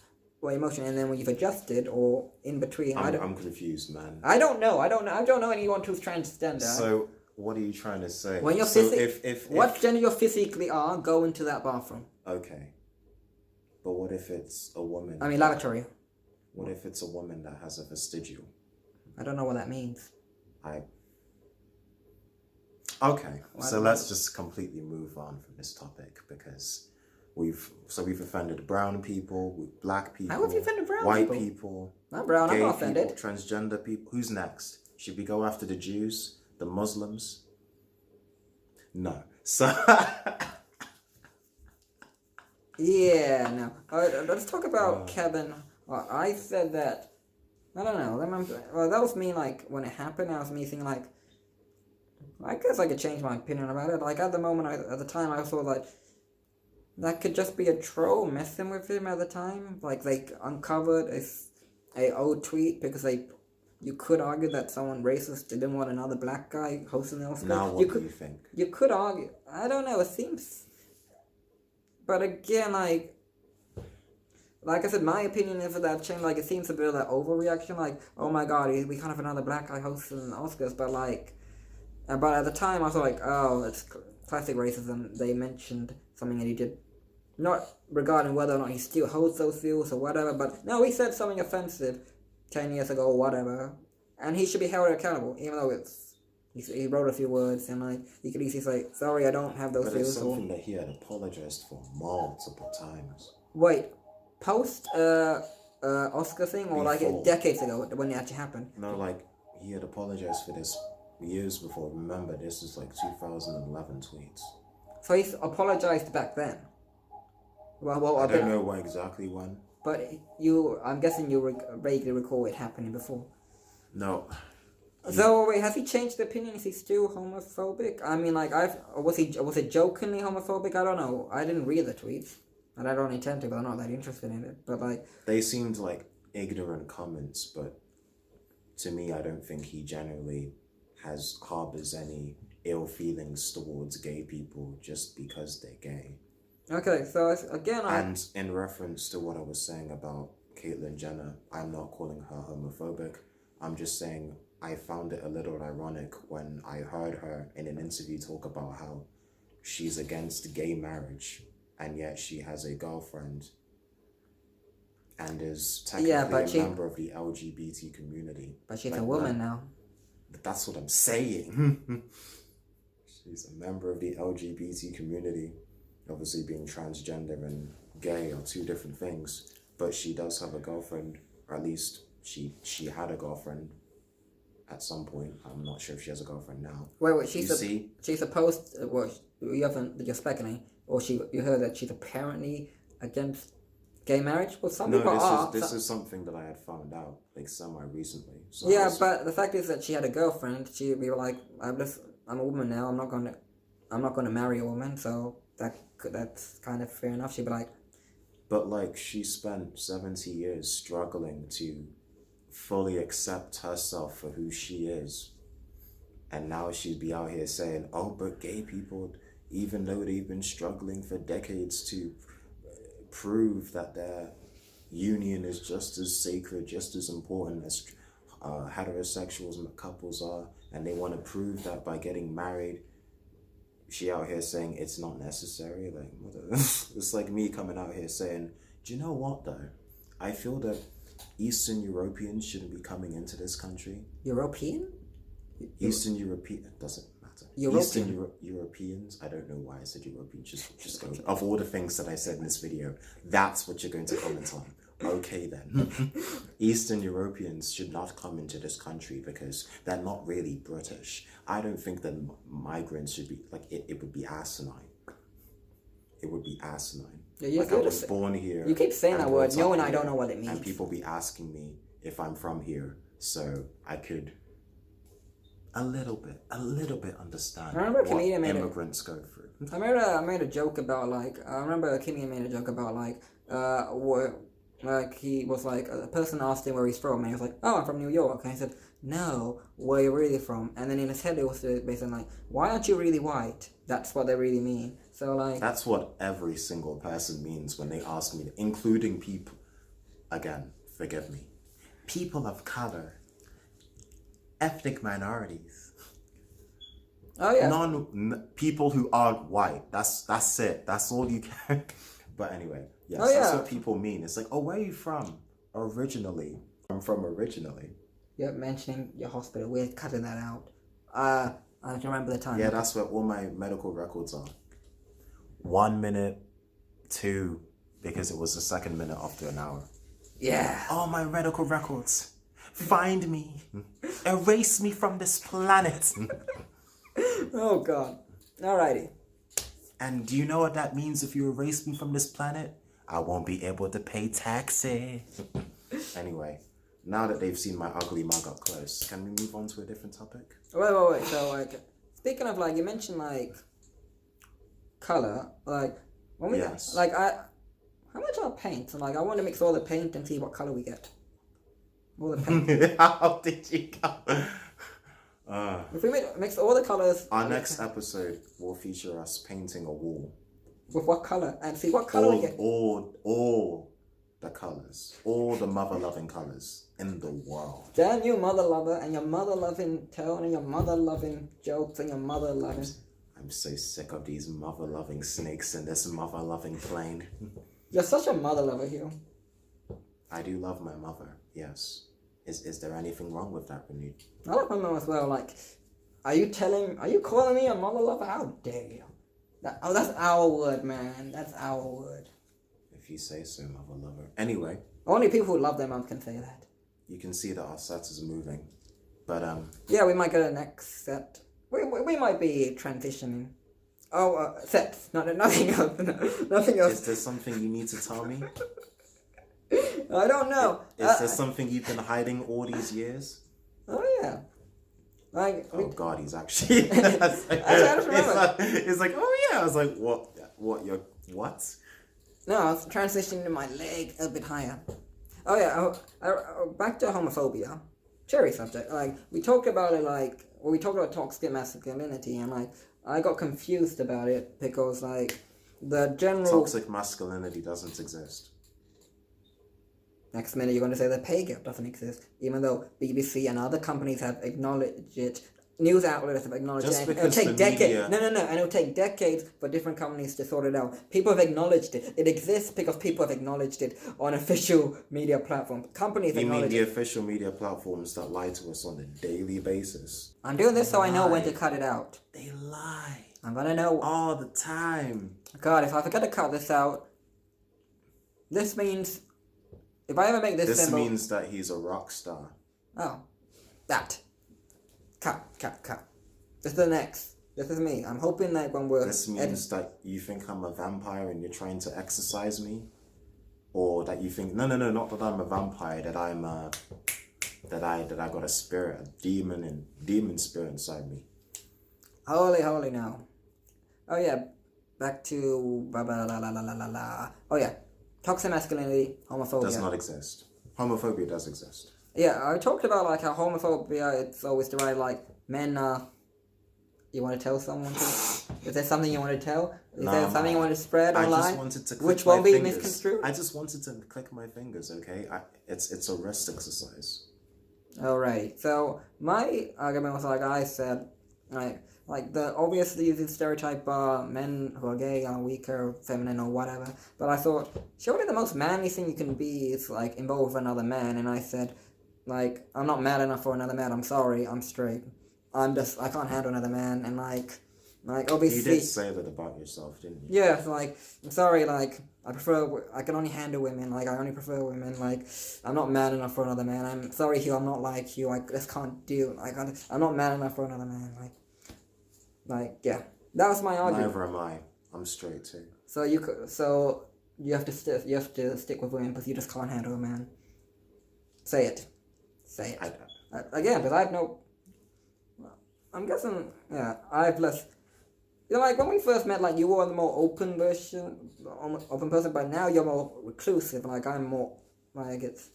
B: emotionally, and then when you've adjusted or in between.
A: I'm confused, man.
B: I don't know anyone who's transgender.
A: So what are you trying to say?
B: When you're what gender you physically are, go into that bathroom.
A: Okay. But what if it's a woman?
B: I mean, lavatory.
A: What if it's a woman that has a vestigial?
B: I don't know what that means.
A: Okay, so let's just completely move on from this topic because we've offended brown people, black people,
B: how have you offended brown
A: white people?
B: Not brown, I'm not offended.
A: People, transgender people. Who's next? Should we go after the Jews, the Muslims? No. So.
B: Yeah, no. Let's talk about Kevin. I said that. I don't know. That was me. Like when it happened, that was me thinking like. I guess I could change my opinion about it. Like at the moment, at the time, I thought like that could just be a troll messing with him at the time. Like they uncovered a old tweet because you could argue that someone racist didn't want another black guy hosting the Oscars.
A: Now what do you think?
B: You could argue. I don't know. It seems. But again, like I said, my opinion is that change. Like it seems a bit of that overreaction. Like, oh my God, we can't have another black guy hosting the Oscars. But like. But at the time, I was like, oh, it's classic racism. They mentioned something that he did, not regarding whether or not he still holds those views or whatever, but no, he said something offensive 10 years ago or whatever, and he should be held accountable, even though he wrote a few words, and like, he could easily say, sorry, I don't have those views.
A: But it's something that he had apologized for multiple times.
B: Wait, post Oscar thing, or
A: Before.
B: like decades ago when it actually happened?
A: No, like, he had apologized for this years before. Remember, this is like 2011 tweets.
B: So he apologized back then. Well,
A: I don't know what exactly when.
B: But I'm guessing you vaguely recall it happening before.
A: No.
B: So wait, has he changed the opinion? Is he still homophobic? I mean, like, was it jokingly homophobic? I don't know. I didn't read the tweets, and I don't intend to, but I'm not that interested in it. But like,
A: they seemed like ignorant comments, but to me, I don't think he generally harbors any ill feelings towards gay people just because they're gay.
B: Okay, so again,
A: and in reference to what I was saying about Caitlyn Jenner, I'm not calling her homophobic. I'm just saying I found it a little ironic when I heard her in an interview talk about how she's against gay marriage, and yet she has a girlfriend and is technically a member of the LGBT community.
B: But she's a woman now.
A: That's what I'm saying. She's a member of the LGBT community. Obviously, being transgender and gay are two different things, but she does have a girlfriend, or at least she had a girlfriend at some point. I'm not sure if she has a girlfriend now.
B: Wait, she's supposed. Well, you're speculating, or you heard that she's apparently against gay marriage. Well, some people are.
A: This is something that I had found out like semi recently. So
B: yeah, but the fact is that she had a girlfriend. We were like, I'm a woman now. I'm not gonna marry a woman. So that's kind of fair enough. She'd be like,
A: but like she spent 70 years struggling to fully accept herself for who she is, and now she'd be out here saying, oh, but gay people, even though they've been struggling for decades to prove that their union is just as sacred, just as important as heterosexuals couples are, and they want to prove that by getting married. She out here saying it's not necessary. Like, it's like me coming out here saying, do you know what though? I feel that Eastern Europeans shouldn't be coming into this country.
B: European?
A: Eastern European, it doesn't matter.
B: European.
A: Eastern Europeans, I don't know why I said European, just go. Of all the things that I said in this video, that's what you're going to comment on. Okay then. Eastern Europeans should not come into this country because they're not really British. I don't think that migrants should be, like, it would be asinine. It would be asinine.
B: Yeah,
A: like I was born here.
B: You keep saying that word, knowing I don't know what it means.
A: And people be asking me if I'm from here, so I could a little bit understand what immigrants go through.
B: I made a joke about I remember a comedian made a joke about he was like, a person asked him where he's from, and he was like, oh, I'm from New York. And he said, no, where are you really from? And then in his head it was basically like, why aren't you really white? That's what they really mean. So like,
A: that's what every single person means when they ask me, including people, again, forgive me, people of color, ethnic minorities.
B: Oh yeah.
A: People who aren't white. That's it. That's all you can. But anyway, yes, that's what people mean. It's like, oh, where are you from? Originally. I'm from originally.
B: You're mentioning your hospital. We're cutting that out. I can remember the time.
A: Yeah, that's where all my medical records are. 1 minute, 2, because it was the second minute after an hour.
B: Yeah.
A: All my medical records. Find me. Erase me from this planet.
B: Oh, God. Alrighty.
A: And do you know what that means if you erase me from this planet? I won't be able to pay taxes. Anyway, now that they've seen my ugly mug up close, can we move on to a different topic?
B: Wait. So, speaking of, you mentioned, color. When we
A: yes.
B: how much are paints? And, I want to mix all the paint and see what color we get. All the paint.
A: How did you go?
B: If we mix all the colors...
A: Our next episode will feature us painting a wall.
B: With what color? And see what color we get.
A: All the colors. All the mother-loving colors in the world.
B: Damn you, mother lover, and your mother-loving tone, and your mother-loving jokes, and your mother-loving...
A: I'm so sick of these mother-loving snakes in this mother-loving plane.
B: You're such a mother lover, Hugh.
A: I do love my mother, yes. Is there anything wrong with that, Reaearch?
B: I love my mom as well. Are you calling me a mother lover? How dare you? That's our word, man. That's our word.
A: If you say so, mother lover. Anyway.
B: Only people who love their moms can say that.
A: You can see that our set is moving. But,
B: yeah, we might get a next set. We might be transitioning. Oh, sets. Nothing else. Nothing else.
A: Is there something you need to tell me?
B: I don't know.
A: Is there something you've been hiding all these years?
B: Oh, yeah.
A: Oh, God, he's actually...
B: I just remember.
A: It's like, oh, yeah. I was like, what? What?
B: No, I was transitioning my leg a bit higher. Oh, yeah. Back to homophobia. Cherry subject. We talked about it, we talked about toxic masculinity, and, I got confused about it because, the general...
A: Toxic masculinity doesn't exist.
B: Next minute, you're going to say the pay gap doesn't exist, even though BBC and other companies have acknowledged it. News outlets have acknowledged
A: Just
B: it.
A: because
B: It'll take
A: the
B: decades.
A: media-
B: No, and it'll take decades for different companies to sort it out. People have acknowledged it. It exists because people have acknowledged it on official media platforms. Companies
A: You mean
B: acknowledge
A: the
B: it.
A: official media platforms that lie to us on a daily basis?
B: I'm doing this so I know when to
A: Lie.
B: cut it out.
A: They lie
B: I'm gonna know.
A: all the time.
B: God, if I forget to cut this out, this means if I ever make this
A: This
B: symbol.
A: means that he's a rock star.
B: Oh, that. Cut. This is the next. This is me. I'm hoping that when we're.
A: This means that you think I'm a vampire and you're trying to exorcise me, or that you think no, not that I'm a vampire, that I'm that I got a spirit, a demon spirit inside me.
B: Holy now. Oh yeah, back to blah blah la la la la la la. Oh yeah, toxic masculinity, homophobia.
A: Does not exist. Homophobia does exist.
B: Yeah, I talked about like how homophobia, it's always derived like men. You want to tell someone? Is there something you want to tell? Is there something you want to spread
A: I
B: online?
A: just wanted to click
B: which
A: my
B: won't be
A: fingers.
B: misconstrued.
A: I just wanted to click my fingers. Okay, it's a rest exercise.
B: Alright, so my argument was like I said, like the obviously using stereotype men who are gay are weaker, feminine or whatever, but I thought surely the most manly thing you can be is like involve another man, and I said like I'm not mad enough for another man, I'm sorry, I'm straight. I can't handle another man, and like obviously.
A: You did say that about yourself, didn't you?
B: Yeah, like I'm sorry, like I can only handle women, like I only prefer women, like I'm not man enough for another man. I'm sorry, Hugh, I'm not like you. I just can't do. I'm not man enough for another man. Yeah, that was my argument.
A: Neither am I. I'm straight too.
B: So you have to stick with women because you just can't handle a man. Say it. Again, because I have no. I'm guessing, yeah, I've less. You know, like when we first met, like you were the more open person, but now you're more reclusive. Like I'm more, like it's,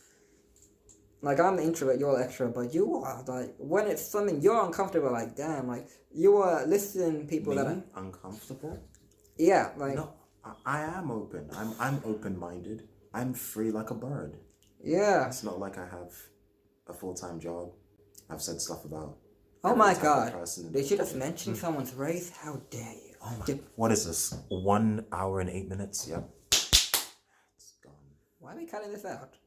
B: like I'm the introvert, you're the extrovert, but you are like when it's something you're uncomfortable. Like damn, like you are listening to people that are
A: uncomfortable.
B: Yeah, like
A: no, I am open. I'm open-minded. I'm free like a bird.
B: Yeah,
A: it's not like I have a full-time job. I've said stuff about.
B: Oh my God! Did you just mention someone's race? How dare you?
A: Oh my! What is this? 1 hour and 8 minutes? Yep. It's gone.
B: Why are we cutting this out?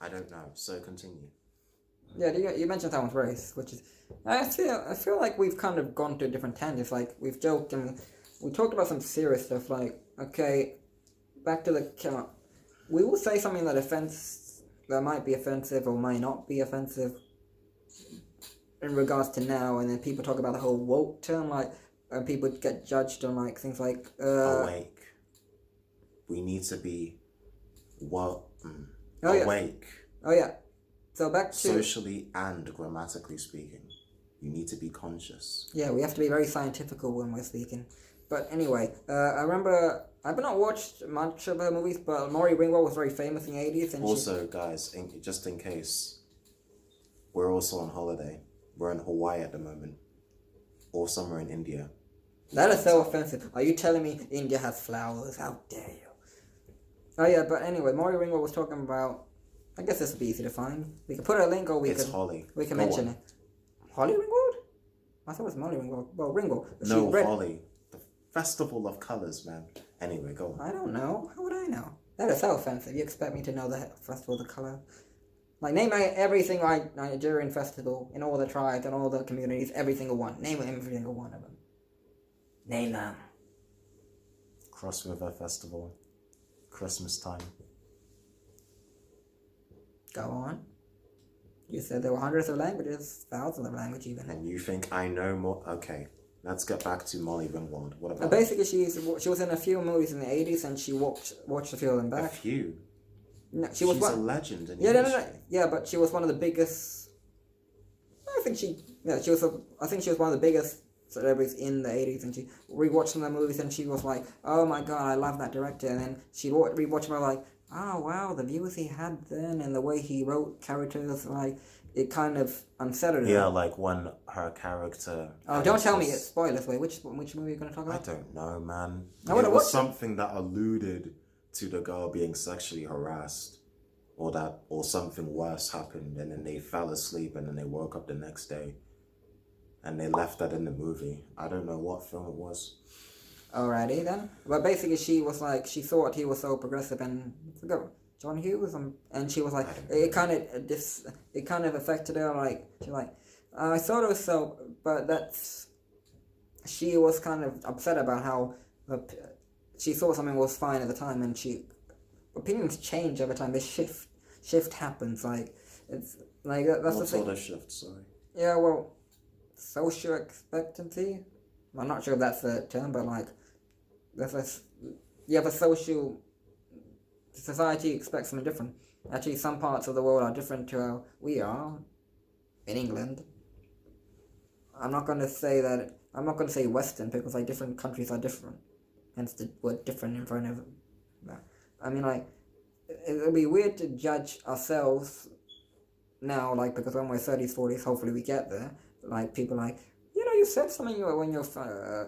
A: I don't know. So continue.
B: Yeah, you mentioned someone's race, which is I feel like we've kind of gone to different tangents. Like we've joked and we talked about some serious stuff. Like okay, back to the camera. We will say something that might be offensive or might not be offensive. In regards to now, and then people talk about the whole woke term, like people get judged on like things like
A: awake. We need to be awake.
B: Oh yeah. So back to
A: socially and grammatically speaking, you need to be conscious.
B: Yeah, we have to be very scientifical when we're speaking. But anyway, I remember I've not watched much of her movies, but Maury Ringwald was very famous in the 80s, and
A: also, guys, just in case, we're also on holiday. We're in Hawaii at the moment. Or somewhere in India.
B: That is so offensive. Are you telling me India has flowers? How dare you? Oh yeah, but anyway, Maury Ringwald was talking about. I guess this would be easy to find. We could put a link, or we
A: it's
B: could.
A: Holly.
B: We can mention it. Holly Ringwald? I thought it was Molly Ringwald. Well, Ringwald.
A: No, Holly. The Festival of Colours, man. Anyway, go on.
B: I don't know. How would I know? That is so offensive. You expect me to know the Festival of the Colour? Like, name every Nigerian festival in all the tribes and all the communities, every single one. Name every single one of them. Name them.
A: Cross River Festival. Christmas time.
B: Go on. You said there were hundreds of languages, thousands of languages even.
A: And you think I know more? Okay, let's get back to Molly Ringwald. What about?
B: Basically, she was in a few movies in the 80s, and she watched a few of them back.
A: A few.
B: No,
A: she's a legend in
B: no. Yeah, but she was one of the biggest. I think she was one of the biggest celebrities in the 80s, and she rewatched some of the movies, and she was like, "Oh my God, I love that director." And then she rewatched them, like, "Oh wow, the views he had then, and the way he wrote characters, like it kind of unsettled her."
A: Yeah, like when her character.
B: Oh, don't tell me it's spoilers. Wait, which movie are you gonna talk about?
A: I don't know, man.
B: It was
A: something that alluded to the girl being sexually harassed. or something worse happened, and then they fell asleep, and then they woke up the next day, and they left that in the movie. I don't know what film it was.
B: Alrighty then. But basically, she was like, she thought he was so progressive, and I forgot John Hughes, and she was like, it kind of affected her. Like she's like, I thought it was so, but that's. She was kind of upset about how she thought something was fine at the time, and opinions change every time. This shift happens. Like it's like that's
A: what
B: the thing.
A: sort of shift? Sorry.
B: Yeah, well, social expectancy. I'm not sure if that's the term, but like, you have a social. Society expects something different. Actually, some parts of the world are different to how we are in England. I'm not going to say Western because like different countries are different. Hence the word different in front of them. I mean, like, it'll be weird to judge ourselves now, like, because when we're 30s, 40s, hopefully we get there. Like, people like, you said something when you're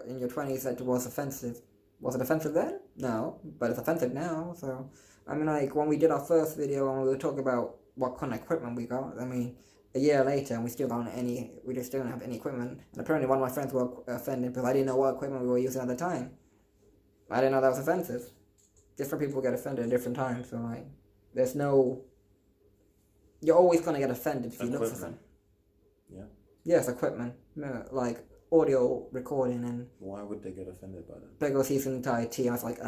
B: in your 20s that was offensive. Was it offensive then? No, but it's offensive now, so. I mean, like, when we did our first video and we were talking about what kind of equipment we got, I mean, a year later and we just don't have any equipment. And apparently one of my friends were offended because I didn't know what equipment we were using at the time. I didn't know that was offensive. Different people get offended at different times, so, like, you're always going to get offended if you look for them.
A: Yeah.
B: Yes, equipment. Like, audio recording and...
A: Why would they get offended by that?
B: Because he's in IT, I was like,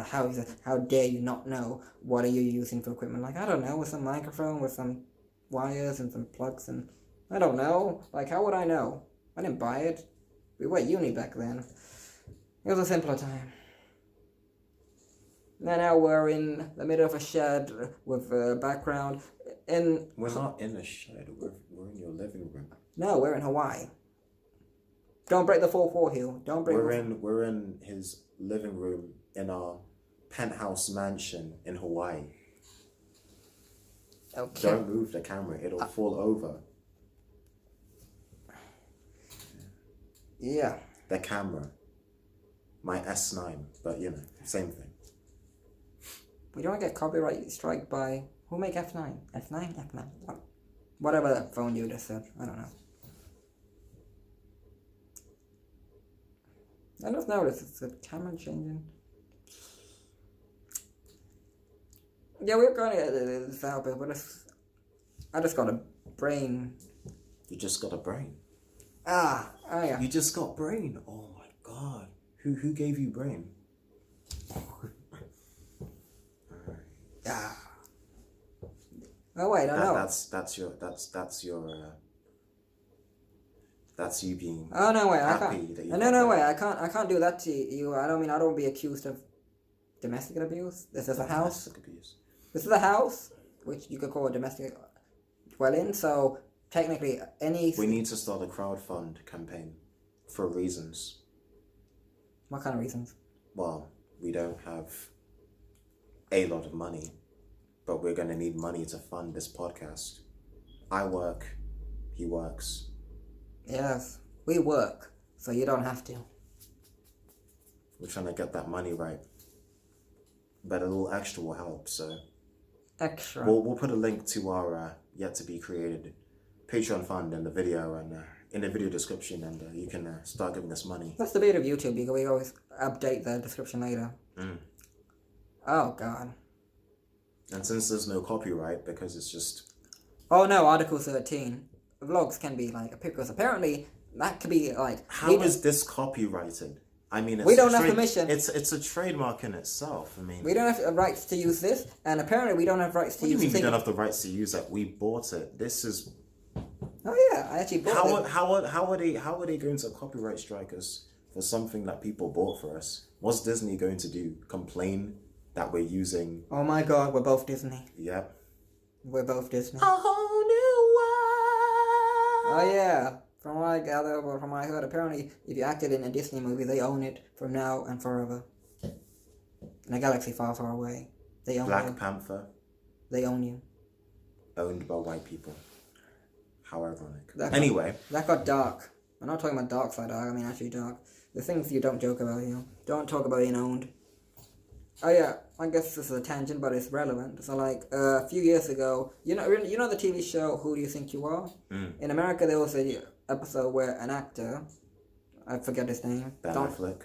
B: how dare you not know what are you using for equipment? Like, I don't know, with some microphone, with some wires and some plugs and... I don't know. Like, how would I know? I didn't buy it. We were at uni back then. It was a simpler time. Now we're in the middle of a shed with a background.
A: We're not in a shed. We're in your living room.
B: No, we're in Hawaii. Don't break the fourth wall, Hugh. Don't break.
A: We're in his living room in our penthouse mansion in Hawaii.
B: Okay.
A: Don't move the camera; it'll fall over.
B: Yeah.
A: The camera. My S9, but same thing.
B: We don't get copyright strike by who make F9? F9. Whatever that phone you just said. I don't know. I just noticed it's the camera changing. Yeah, we're going to edit this out, but I just got a brain.
A: You just got a brain.
B: Oh yeah.
A: You just got brain. Oh my god. Who gave you brain?
B: Yeah. Oh wait, I know.
A: That's you being.
B: Oh no, wait,
A: happy
B: I can't.
A: that you
B: No, wait, I can't do that to you. I don't be accused of domestic abuse. This is a house.
A: Domestic abuse.
B: This is a house, which you could call a domestic dwelling. So technically,
A: We need to start a crowdfund campaign for reasons.
B: What kind of reasons?
A: Well, we don't have a lot of money, but we're going to need money to fund this podcast. I work, he works.
B: Yes, we work, so you don't have to.
A: We're trying to get that money right. But a little extra will help, so...
B: Extra.
A: We'll put a link to our yet to be created Patreon fund in the video and in the video description, and you can start giving us money.
B: That's the beauty of YouTube, because we always update the description later. Oh god.
A: And since there's no copyright, because it's just...
B: Oh no, Article 13. Vlogs can be like, because apparently that could be like...
A: How is this copyrighted? I mean,
B: we don't have permission.
A: It's a trademark in itself. I mean,
B: we don't have rights to use this, and apparently we don't have rights to use.
A: What do you mean we don't have the rights to use it? We bought it. This is.
B: Oh yeah, I actually bought it.
A: How are they going to copyright strike us for something that people bought for us? What's Disney going to do? Complain that we're using?
B: Oh my god, we're both Disney.
A: Yep.
B: We're both Disney.
A: A whole new world.
B: Oh yeah. From what I gather, or from what I heard, apparently, if you acted in a Disney movie, they own it from now and forever. In a galaxy far, far away. They own
A: Black Panther.
B: They own you.
A: Owned by white people. How ironic. Anyway.
B: That got dark. I'm not talking about dark side dark, I mean actually dark. The things you don't joke about, Don't talk about being owned. Oh yeah, I guess this is a tangent, but it's relevant. So like a few years ago, you know the TV show Who Do You Think You Are? In America, there was a episode where an actor, I forget his name.
A: Ben Affleck.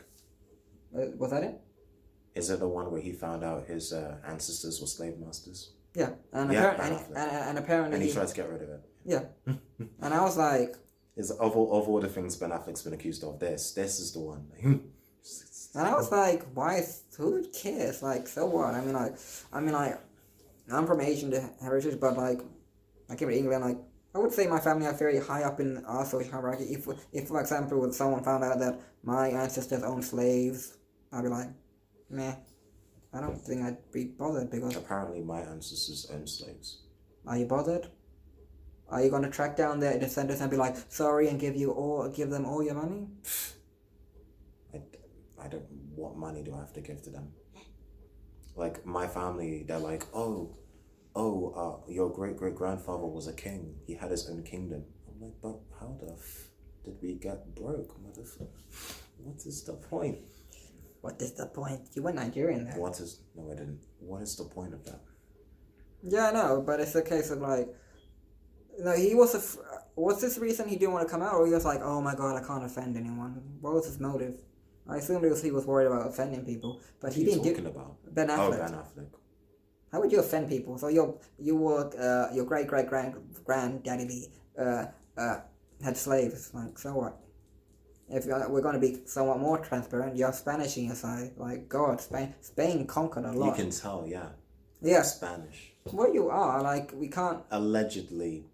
B: Was that it?
A: Is it the one where he found out his ancestors were slave masters?
B: Yeah, and apparently,
A: and he tried to get rid of it.
B: Yeah, and I was like,
A: is of all the things Ben Affleck's been accused of, this is the one.
B: And I was like, who cares? Like, so what? I mean, like, I'm from Asian heritage, but like, I came to England, like, I would say my family are very high up in our social hierarchy. If for example, someone found out that my ancestors owned slaves, I'd be like, meh, I don't think I'd be bothered because...
A: Apparently my ancestors owned slaves.
B: Are you bothered? Are you going to track down their descendants and be like, sorry, and give them all your money?
A: I don't... What money do I have to give to them? Like, my family, they're like, your great-great-grandfather was a king. He had his own kingdom. I'm like, but how the did we get broke, motherfucker? What is the point?
B: What is the point? You were Nigerian there.
A: No, I didn't. What is the point of that?
B: Yeah, I know, but it's a case of like, no, he was what's this reason he didn't want to come out, or he was like, oh my god, I can't offend anyone? What was his motive? I assumed he was worried about offending people, but he didn't.
A: Talking about
B: Ben Affleck.
A: Oh, Ben Affleck.
B: How would you offend people? So your great granddaddy had slaves. Like, so what? If we're going to be somewhat more transparent, you're Spanish in your side. Like, God, Spain conquered a lot.
A: You can tell, yeah.
B: Yeah.
A: Spanish.
B: What you are, like, we can't...
A: Allegedly,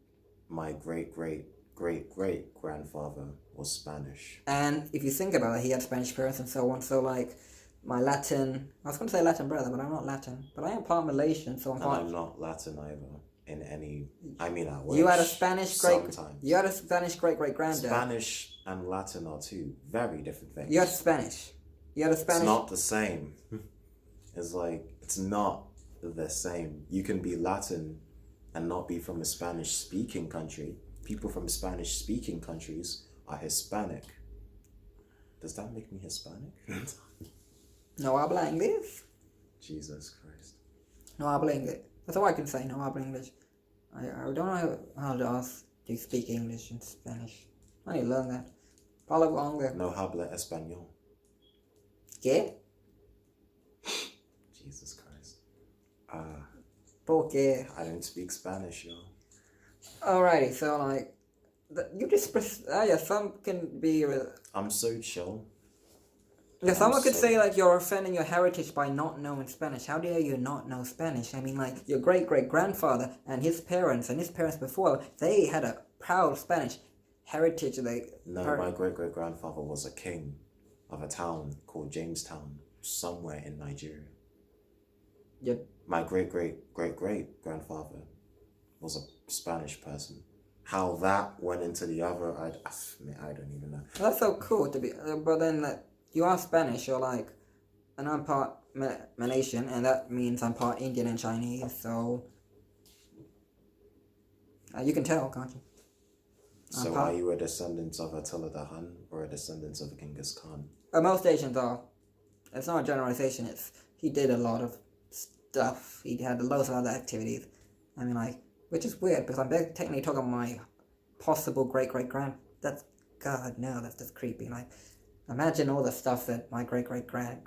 A: my great-great-great-great-grandfather was Spanish.
B: And if you think about it, he had Spanish parents and so on. So, like, my Latin... I was going to say Latin brother, but I'm not Latin. But I am part Malaysian, so I'm part...
A: And I'm not Latin either. In any... I mean, I wish.
B: You had a Spanish great...
A: Sometimes.
B: You had a Spanish great-great-granddad.
A: Spanish and Latin are two very different things.
B: You had Spanish. You had a Spanish...
A: It's not the same. It's like... It's not the same. You can be Latin and not be from a Spanish-speaking country. People from Spanish-speaking countries are Hispanic. Does that make me Hispanic?
B: No habla inglés.
A: Jesus Christ.
B: No habla inglés. That's all I can say. No habla English. I don't know how to ask. Do you speak English and Spanish? I need to learn that. Hablo anglais.
A: No habla español.
B: ¿Qué?
A: Jesus Christ.
B: ¿Por qué?
A: I don't speak Spanish, yo.
B: Alrighty, so like, you just some can be.
A: I'm so chill.
B: Yeah, someone could say like you're offending your heritage by not knowing Spanish. How dare you not know Spanish? I mean, like your great-great-grandfather and his parents before, they had a proud Spanish heritage.
A: My great-great-grandfather was a king of a town called Jamestown, somewhere in Nigeria.
B: Yep.
A: My great-great-great-great-grandfather was a Spanish person. How that went into the other, I don't even know.
B: That's so cool to be, but then you are Spanish, you're like, and I'm part Malaysian, and that means I'm part Indian and Chinese, so you can tell, can't you?
A: So are you a descendant of Attila the Hun or a descendant of Genghis Khan?
B: Most Asians are. It's not a generalization, he did a lot of stuff, he had loads of other activities. I mean, like, which is weird, because I'm technically talking about my possible great-great-grand, that's, God, no, that's just creepy, like, imagine all the stuff that my great-great-grand...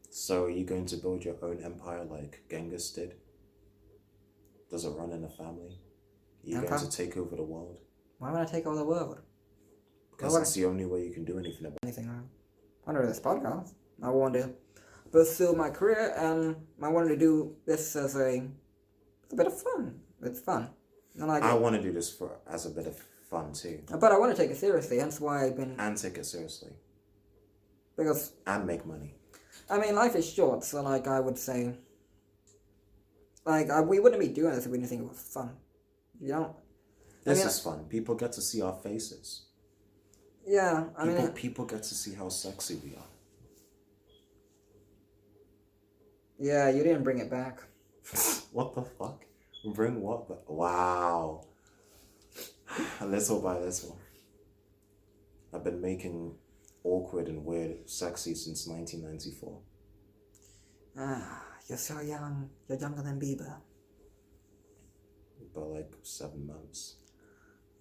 A: So are you going to build your own empire like Genghis did? Does it run in a family? Are you going to take over the world?
B: Why would I take over the world?
A: Because it's the only way you can do anything about
B: anything. Under this podcast, I want to pursue my career, and I wanted to do this as a bit of fun. It's fun. And
A: I want to do this as a bit of fun too.
B: But I want to take it seriously, hence why I've been...
A: And take it seriously.
B: Because...
A: And make money.
B: I mean, life is short, so like I would say... Like, we wouldn't be doing this if we didn't think it was fun. You don't...
A: This is fun. People get to see our faces.
B: Yeah,
A: People get to see how sexy we are.
B: Yeah, you didn't bring it back.
A: What the fuck? Bring what back? Wow. Little by little. I've been making awkward and weird sexy since 1994.
B: You're so young. You're younger than Bieber.
A: But like 7 months.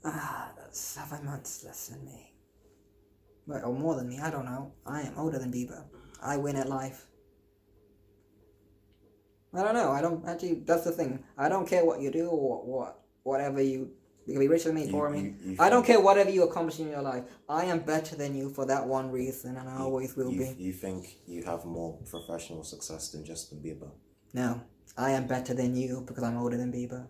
B: That's 7 months less than me. Wait, or more than me, I don't know. I am older than Bieber. I win at life. I don't know. I don't actually. That's the thing. I don't care what you do or whatever you. You can be richer than me, poorer than me. I don't care whatever you accomplish in your life. I am better than you for that one reason, and I always will be.
A: You think you have more professional success than Justin Bieber?
B: No, I am better than you because I'm older than Bieber.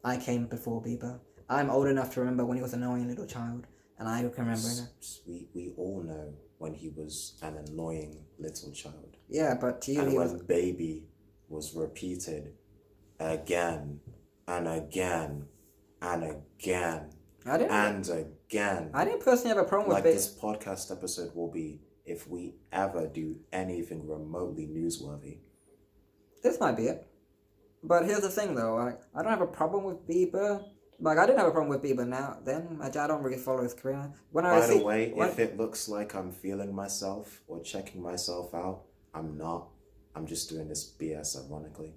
B: I came before Bieber. I'm old enough to remember when he was an annoying little child, and I can remember it.
A: We all know when he was an annoying little child.
B: Yeah, but to you,
A: and when Baby was repeated again and again and again and again.
B: I didn't personally have a problem with
A: this podcast episode will be if we ever do anything remotely newsworthy.
B: This might be it. But here's the thing though, I don't have a problem with Bieber. Like, I didn't have a problem with Bieber then. I don't really follow his career.
A: By the way, if it looks like I'm feeling myself or checking myself out, I'm not. I'm just doing this BS ironically.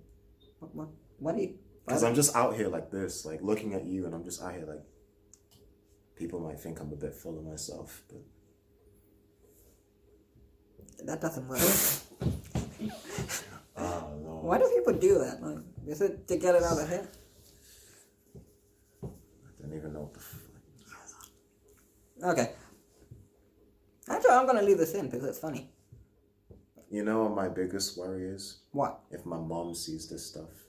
B: What do you...
A: Because I'm just out here like this, like looking at you, and I'm just out here like... People might think I'm a bit full of myself, but...
B: That doesn't work.
A: Oh, Lord.
B: Why do people do that? Like, is it to get it out of their head?
A: I don't even know what the fuck.
B: Okay. Actually, I'm going to leave this in because it's funny.
A: You know what my biggest worry is?
B: What?
A: If my mom sees this stuff.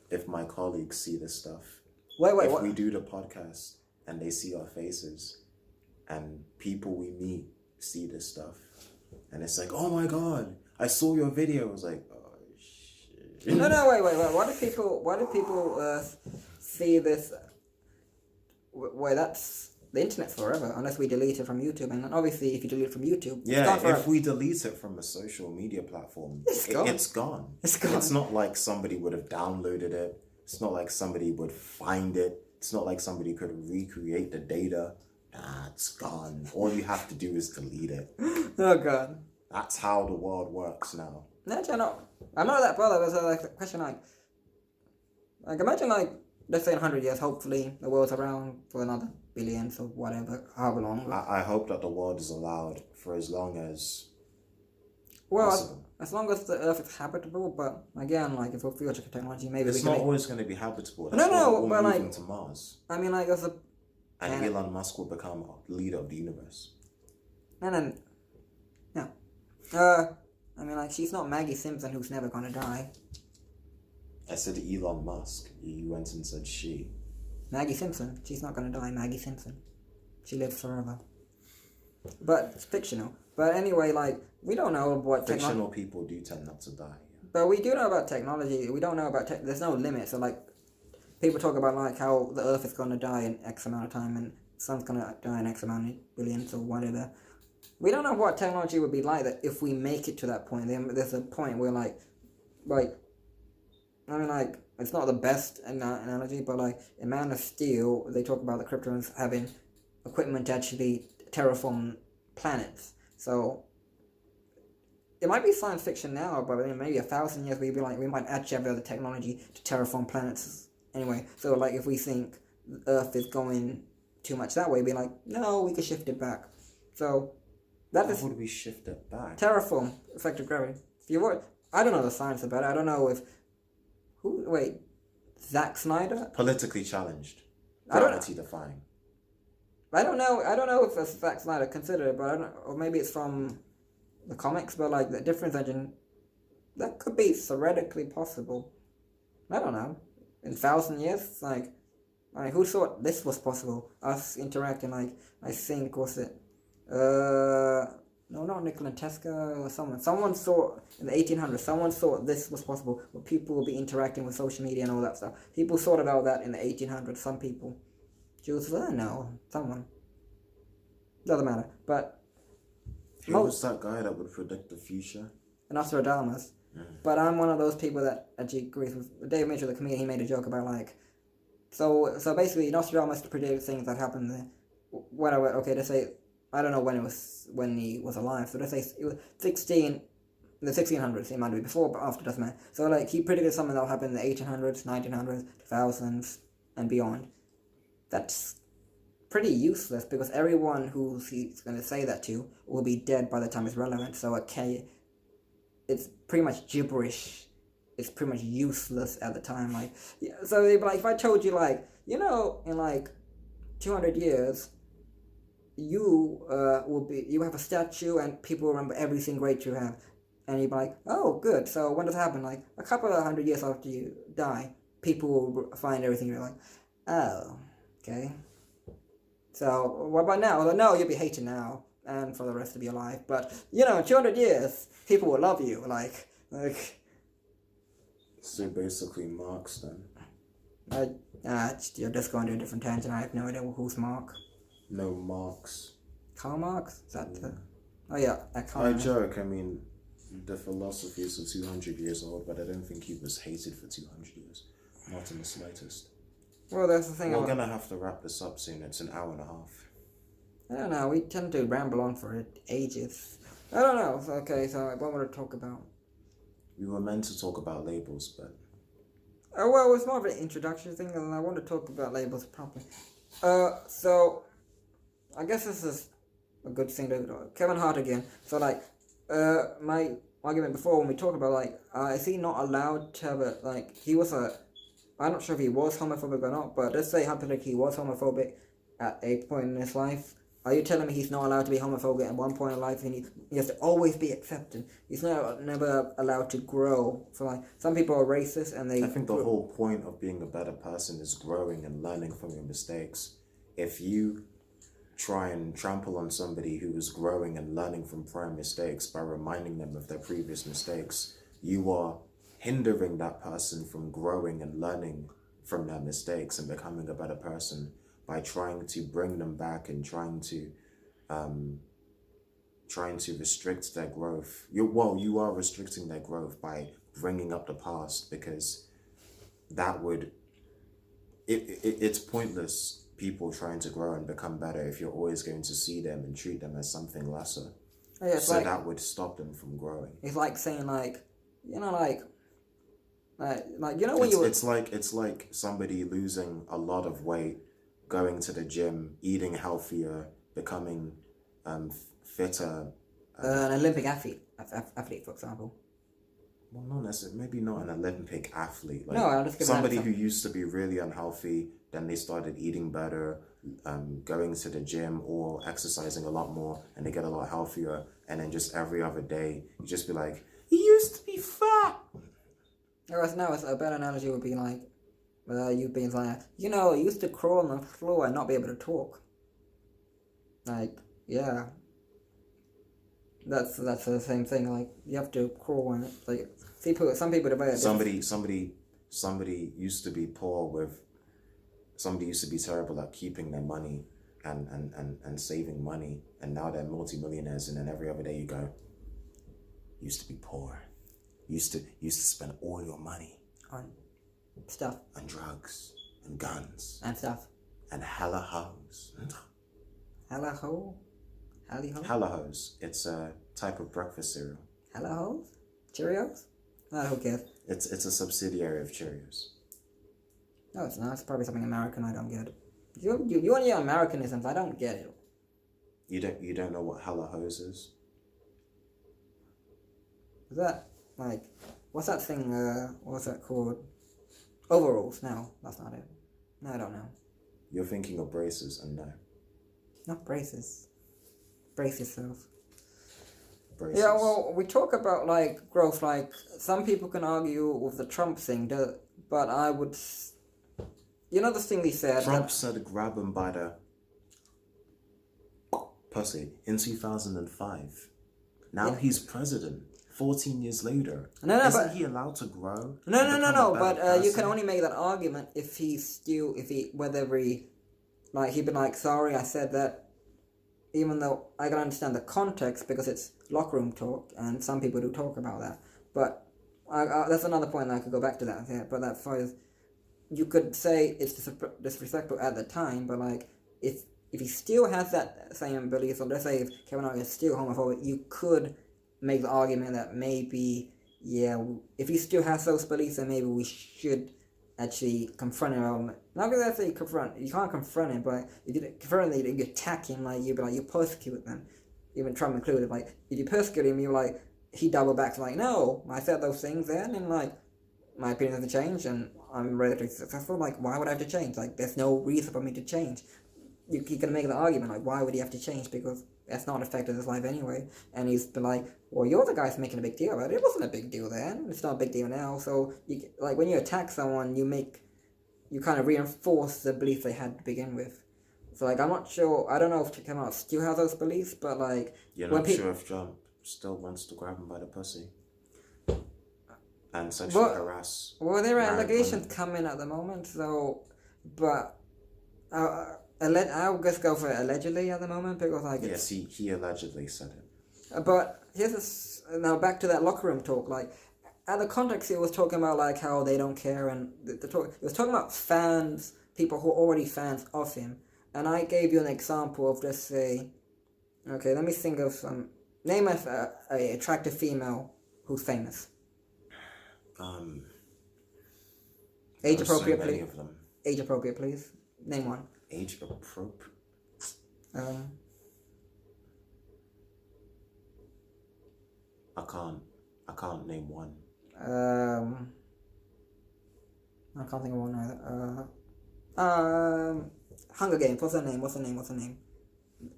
A: If my colleagues see this stuff.
B: Wait,
A: if
B: what?
A: we do the podcast and they see our faces and people we meet see this stuff and it's like, oh my God, I saw your video. I was like, oh shit.
B: No, wait. Why do people see this? Wait, that's... The internet's forever, unless we delete it from YouTube. And obviously, if you delete it from YouTube,
A: yeah, if we delete it from a social media platform, it's gone. It's gone. It's not like somebody would have downloaded it. It's not like somebody would find it. It's not like somebody could recreate the data. Nah, it's gone. All you have to do is delete it.
B: Oh God.
A: That's how the world works now.
B: Actually, I'm not that bothered. There's like a question like imagine let's say in 100 years, hopefully the world's around for another billions or whatever, however long.
A: I hope that the world is allowed for as long as
B: possible. As long as the Earth is habitable, but again, like if we're future technology, maybe
A: it's not always going to be habitable. That's
B: no, but
A: moving to Mars.
B: I mean, like, there's
A: and Elon Musk will become leader of the universe.
B: No. I mean, like, she's not Maggie Simpson, who's never gonna die.
A: I said Elon Musk. You went and said she.
B: Maggie Simpson. She's not gonna die. Maggie Simpson. She lives forever. But it's fictional. But anyway, like, we don't know what
A: fictional people do tend not to die.
B: But we do know about technology. We don't know about there's no limit. So like, people talk about like how the Earth is gonna die in X amount of time and sun's gonna die in X amount of billions or whatever. We don't know what technology would be like that if we make it to that point. Then there's a point where like, I mean, like, it's not the best analogy, but like in Man of Steel, they talk about the Kryptonians having equipment to actually terraform planets. So it might be science fiction now, but in maybe 1,000 years we might actually have the technology to terraform planets. Anyway, so like if we think Earth is going too much that way, be like, no, we could shift it back. So
A: how would we shift it back?
B: Terraform, effective gravity. I don't know the science about it. I don't know if Zack Snyder?
A: Politically challenged. Gravity defying.
B: I don't know if it's Zack Snyder considered it, but I don't, or maybe it's from the comics, but like the difference engine, that could be theoretically possible. I don't know. In 1,000 years, like who thought this was possible? Us interacting, like, I think, was it, no, not Nikola Tesla or someone. Someone thought in the 1800s, someone thought this was possible, where people would be interacting with social media and all that stuff. People thought about that in the 1800s, some people. Jules Verne, no, someone. Doesn't matter, but...
A: Who was that guy that would predict the future?
B: Nostradamus. But I'm one of those people that actually agrees with Dave Mitchell, the comedian. He made a joke about like, so basically Nostradamus predicted things that happened. Whatever. Okay, let's say I don't know when he was alive. So let's say it was the 1600s, it might be before, but after, doesn't matter. So, like, he predicted something that will happen in the 1800s, 1900s, 2000s, and beyond. That's pretty useless, because everyone who he's going to say that to will be dead by the time it's relevant, so okay, it's pretty much gibberish. It's pretty much useless at the time. Like, yeah, so like, if I told you, like, in like 200 years, you have a statue and people remember everything great you have, and you'd be like, oh, good. So when does it happen? Like a couple of 100 years after you die, people will find everything. You're like, oh, okay. So what about now? Well, no, you'll be hated now and for the rest of your life. But in 200 years, people will love you. Like.
A: So basically, Marx then.
B: You're just going to a different tangent. I have no idea who's Mark.
A: No, Marx.
B: Karl Marx? Is that
A: Yeah.
B: Oh yeah, I can't.
A: I joke. I mean, the philosophies are 200 years old, but I don't think he was hated for 200 years. Not in the slightest.
B: Well, that's the thing.
A: We're gonna have to wrap this up soon. It's an hour and a half.
B: I don't know. We tend to ramble on for ages. I don't know. Okay, so what want to talk about?
A: We were meant to talk about labels, but
B: Oh, well, it's more of an introduction thing, and I want to talk about labels properly. So I guess this is a good thing to do. Kevin Hart again. So like, my argument before when we talk about like, is he not allowed to have a like? He was I'm not sure if he was homophobic or not, but let's say hypothetically he was homophobic at a point in his life. Are you telling me he's not allowed to be homophobic at one point in life and he has to always be accepted? He's never allowed to grow. So like, some people are racist and they...
A: I think the whole point of being a better person is growing and learning from your mistakes. If you try and trample on somebody who is growing and learning from prior mistakes by reminding them of their previous mistakes, you are hindering that person from growing and learning from their mistakes and becoming a better person by trying to bring them back and trying to restrict their growth. You are restricting their growth by bringing up the past, because that would it's pointless people trying to grow and become better if you're always going to see them and treat them as something lesser.
B: Yeah,
A: so like, that would stop them from growing.
B: It's like saying like, when
A: it's like somebody losing a lot of weight, going to the gym, eating healthier, becoming fitter.
B: An Olympic athlete, for example.
A: Well, not necessarily. Maybe not an Olympic athlete. Like,
B: no, I'm just giving
A: somebody who used to be really unhealthy, then they started eating better, going to the gym or exercising a lot more, and they get a lot healthier. And then just every other day, you just be like, "He used to be fat."
B: Whereas now, a better analogy would be like, you being like, you used to crawl on the floor and not be able to talk. Like, yeah. That's the same thing. Like, you have to crawl and like some people debate.
A: Somebody used to be poor with. Somebody used to be terrible at keeping their money and saving money, and now they're multi-millionaires. And then every other day you go, used to be poor, used to spend all your money
B: on stuff
A: and drugs and guns
B: and stuff
A: and hella hoes.
B: Hella ho?
A: Hella hoes. It's a type of breakfast cereal.
B: Hella hoes? Cheerios? Who cares?
A: It's a subsidiary of Cheerios.
B: No, it's not. It's probably something American I don't get. You and your Americanisms, I don't get it.
A: You don't know what hella hoes is?
B: Is that like, what's that thing? What's that called? Overalls? No, that's not it. No, I don't know.
A: You're thinking of braces, and no.
B: Not braces. Brace yourself.
A: Braces.
B: Yeah, well, we talk about like growth. Like, some people can argue with the Trump thing, but I would. The thing he said.
A: Trump said grab him by the pussy in 2005. Now he's president. 14 years later. Isn't he allowed to grow?
B: No. But you can only make that argument if he'd been like, sorry, I said that. Even though I can understand the context because it's locker room talk, and some people do talk about that. But that's another point, and I could go back to that. Yeah, but that far as you could say it's disrespectful at the time, but like if he still has that same ability, so let's say if Kevin Hart is still homophobic, you could make the argument that maybe, yeah, if he still has those beliefs, then maybe we should actually confront him. Not because I say confront, you can't confront him, but if you confront him, you attack him, like, you'd be like, you persecute them. Even Trump included, like, if you persecute him, you're like, he double backs, like, no, I said those things then, and like, my opinion hasn't changed, and I'm relatively successful, like, why would I have to change? Like, there's no reason for me to change. You can make the argument, like, why would he have to change? Because that's not affected his life anyway. And he's been like, well, you're the guy who's making a big deal about it. It wasn't a big deal then. It's not a big deal now. So, like, when you attack someone, you kind of reinforce the belief they had to begin with. So, like, I'm not sure, I don't know if Kamala still has those beliefs, but, like...
A: You're not sure if Trump still wants to grab him by the pussy and sexually harass.
B: Well, there are allegations coming at the moment, so... But... I'll just go for allegedly at the moment, because, like...
A: Yes, he allegedly said it.
B: But now back to that locker room talk, like... At the context, he was talking about, like, how they don't care, and he was talking about fans, people who are already fans of him. And I gave you an example of, just say... Okay, let me think of some... Name a attractive female who's famous. Age appropriate,
A: so
B: please.
A: of them.
B: Age appropriate, please. Name one.
A: Age appropriate. I can't name one.
B: I can't think of one either. Hunger Games. What's her name?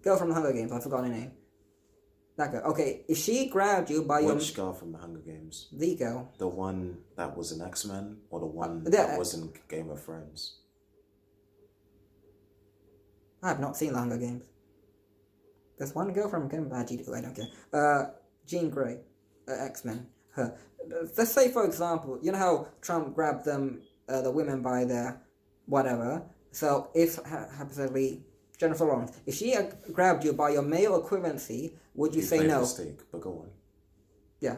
B: Girl from the Hunger Games. I forgot her name. That girl. Okay, if she grabbed you by
A: Which girl from the Hunger Games?
B: The girl.
A: The one that was in X-Men, or the one that was in Game of Thrones?
B: I have not seen the Hunger Games. There's one girl from Game of Thrones. I don't care. Jean Grey. X-Men. Her. Let's say, for example, you know how Trump grabbed them, the women by their whatever. So if hypothetically Jennifer Lawrence, if she grabbed you by your male equivalency, would you say no?
A: Mistake, but go on.
B: Yeah.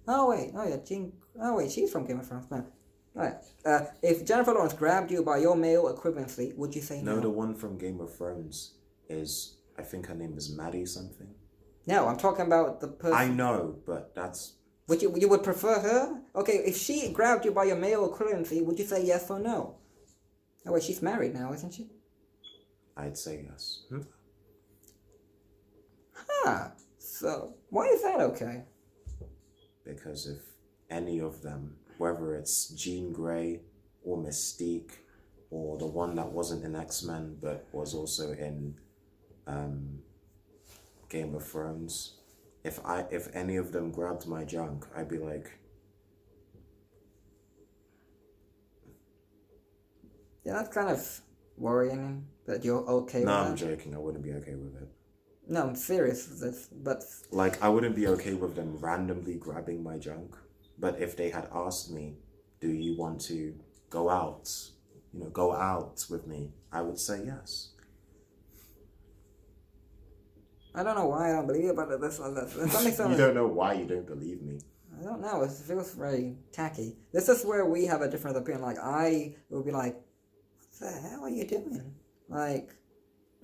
B: Oh wait, she's from Game of Thrones. No. Right. If Jennifer Lawrence grabbed you by your male equivalency, would you say no?
A: No, the one from Game of Thrones is, I think her name is Maddie something.
B: No, I'm talking about the person.
A: I know, but that's...
B: You would prefer her? Okay, if she grabbed you by your male equivalency, would you say yes or no? Oh wait, she's married now, isn't she?
A: I'd say yes.
B: So, why is that okay?
A: Because if any of them, whether it's Jean Grey or Mystique, or the one that wasn't in X-Men but was also in Game of Thrones, if any of them grabbed my junk, I'd be like...
B: Yeah, that's kind of worrying that you're okay with that.
A: No, I'm joking. I wouldn't be okay with it.
B: No, I'm serious. But
A: like, I wouldn't be okay with them randomly grabbing my junk. But if they had asked me, do you want to go out with me, I would say yes.
B: I don't know why I don't believe it, but that's something.
A: You don't know why you don't believe me.
B: I don't know. It feels very tacky. This is where we have a different opinion. Like, I would be like, what the hell are you doing? Like,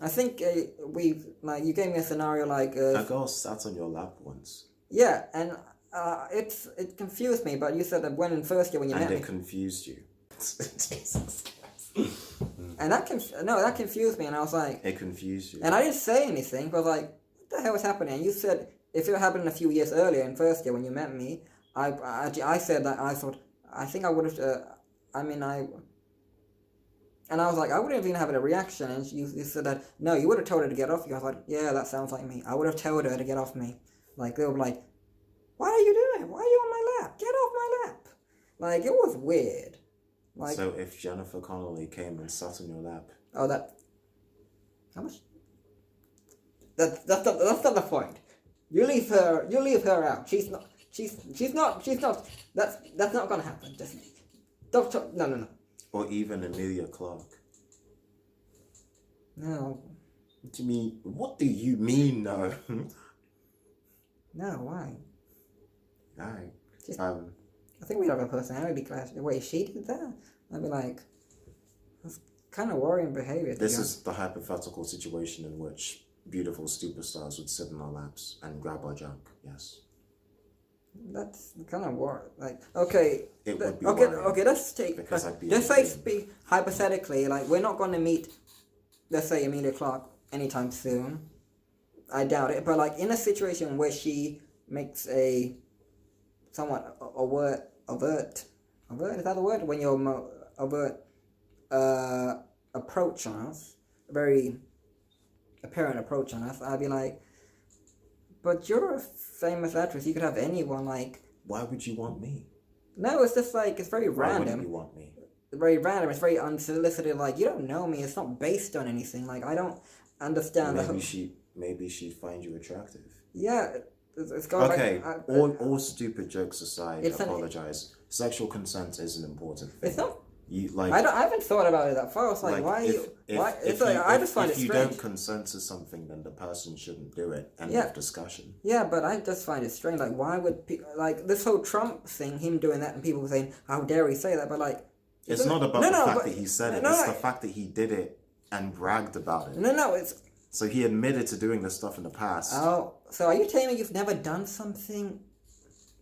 B: I think you gave me a scenario like...
A: a girl sat on your lap once.
B: Yeah, and it confused me, but you said that when in first year when you met me...
A: And it confused you. Jesus.
B: And that confused me, and I was like...
A: It confused you.
B: And I didn't say anything, but I was like, what the hell is happening? And you said, if it happened a few years earlier, in first year when you met me, I said that I thought, I think I would have... And I was like, I wouldn't even have a reaction. And you said that, no, you would have told her to get off you. I was like, yeah, that sounds like me. I would have told her to get off me. Like, they were like, what are you doing? Why are you on my lap? Get off my lap. Like, it was weird. Like,
A: so if Jennifer Connelly came and sat on your lap...
B: Oh, that... How much? That's not the point. You leave her out. She's not... That's not gonna happen. Just... Don't talk... No.
A: Or even Emilia Clarke.
B: No.
A: What do you mean, no?
B: No, why?
A: Why?
B: I think we'd have a personality clash. The way she did that, I'd be like, that's kind of worrying behavior.
A: This is the hypothetical situation in which beautiful superstars would sit in our laps and grab our junk, yes.
B: That's kind of like okay.
A: It would be
B: okay.
A: worrying,
B: Okay, let's take.
A: because I'd be
B: Let's say,
A: angry.
B: speak hypothetically, like we're not going to meet, let's say Emilia Clarke anytime soon. I doubt it, but like in a situation where she makes a somewhat overt is that the word, when you're overt approach on us, a very apparent approach on us, I'd be like, but you're a famous actress, you could have anyone, like,
A: Why would you want me?
B: no, it's just like, it's very
A: Why wouldn't
B: random.
A: you want me?
B: Very random, it's very unsolicited, like, you don't know me, it's not based on anything, like, I don't understand
A: Maybe she'd find you attractive.
B: Yeah, it's got
A: Okay,
B: like,
A: all stupid jokes aside,
B: It's
A: apologize. Sexual consent is an important thing.
B: it's not,
A: You like.
B: I haven't thought about it that far, it's like, why it's like, I just find it
A: If you
B: strange.
A: don't consent to something, then the person shouldn't do it. End
B: Yeah.
A: of discussion.
B: Yeah, but I just find it strange. Like, why would like this whole Trump thing, him doing that, and people saying, "How dare he say that?" But like,
A: It's not about the fact that he said it.
B: no,
A: It's
B: no.
A: the fact that he did it and bragged about it.
B: No, it's
A: So he admitted to doing this stuff in the past.
B: oh. So are you telling me you've never done something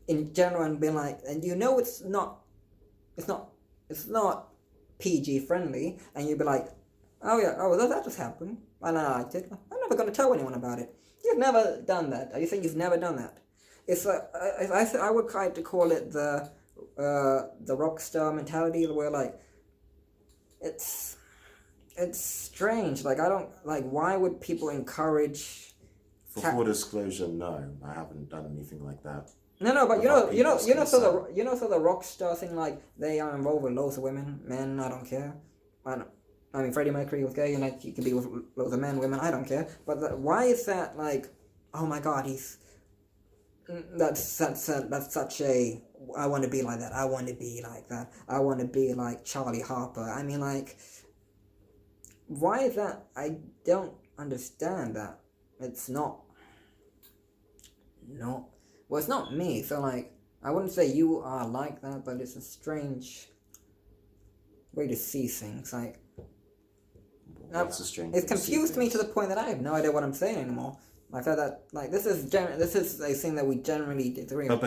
B: in general and been like, and you know it's not PG friendly, and you'd be like, oh yeah, oh that just happened, and I liked it. I'm never gonna tell anyone about it. You've never done that. Are you saying you've never done that? It's like I would try to call it the rock star mentality, where like it's strange. Like I don't like. Why would people encourage?
A: For full disclosure, no, I haven't done anything like that.
B: No, but
A: Without people's
B: so the rock star thing, like they are involved with loads of women, men. I don't care. I mean, Freddie Mercury was gay, and like he could be with loads of men, women. I don't care. But why is that like? Oh my God, that's such a. I want to be like that. I want to be like that. I want to be like Charlie Harper. I mean, like, why is that? I don't understand that. It's not. No. Well, it's not me, so like, I wouldn't say you are like that, but it's a strange way to see things. Like,
A: What's a strange?
B: it's confused me to the point that I have no idea what I'm saying anymore. Like that, like this is a thing that we generally disagree on.
A: But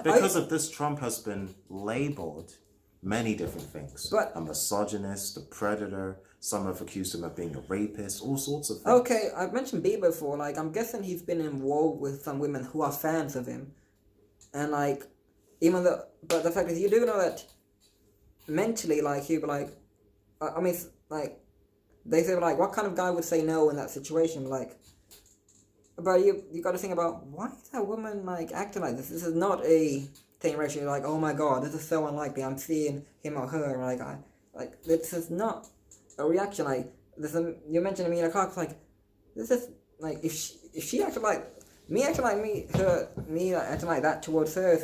A: because of this, Trump has been labeled many different things.
B: But
A: a misogynist, a predator. Some have accused him of being a rapist. All sorts of things.
B: Okay, I've mentioned Bieber before. Like, I'm guessing he's been involved with some women who are fans of him, and like, but the fact is, you do know that mentally, like, he'd be like, I mean, like, they say like, what kind of guy would say no in that situation? Like, but you got to think about, why is that woman like acting like this? This is not a thing where you're like, oh my God, this is so unlikely. I'm seeing him or her. Like this is not a reaction. Like you mentioned Emilia Clarke. Like this is like if she acted like me acting like that towards her.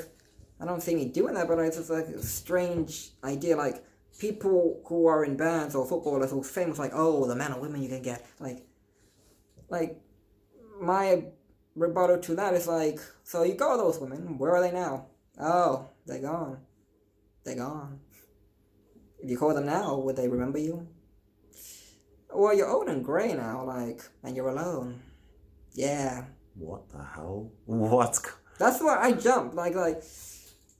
B: I don't see me doing that, but it's just like a strange idea. Like people who are in bands or footballers who are famous, like, oh, the amount of women you can get. Like my rebuttal to that is like, so you got those women. Where are they now? Oh, they're gone. They're gone. If you call them now, would they remember you? Well, you're old and grey now, like, and you're alone. Yeah.
A: What the hell? What?
B: That's why I jumped. Like.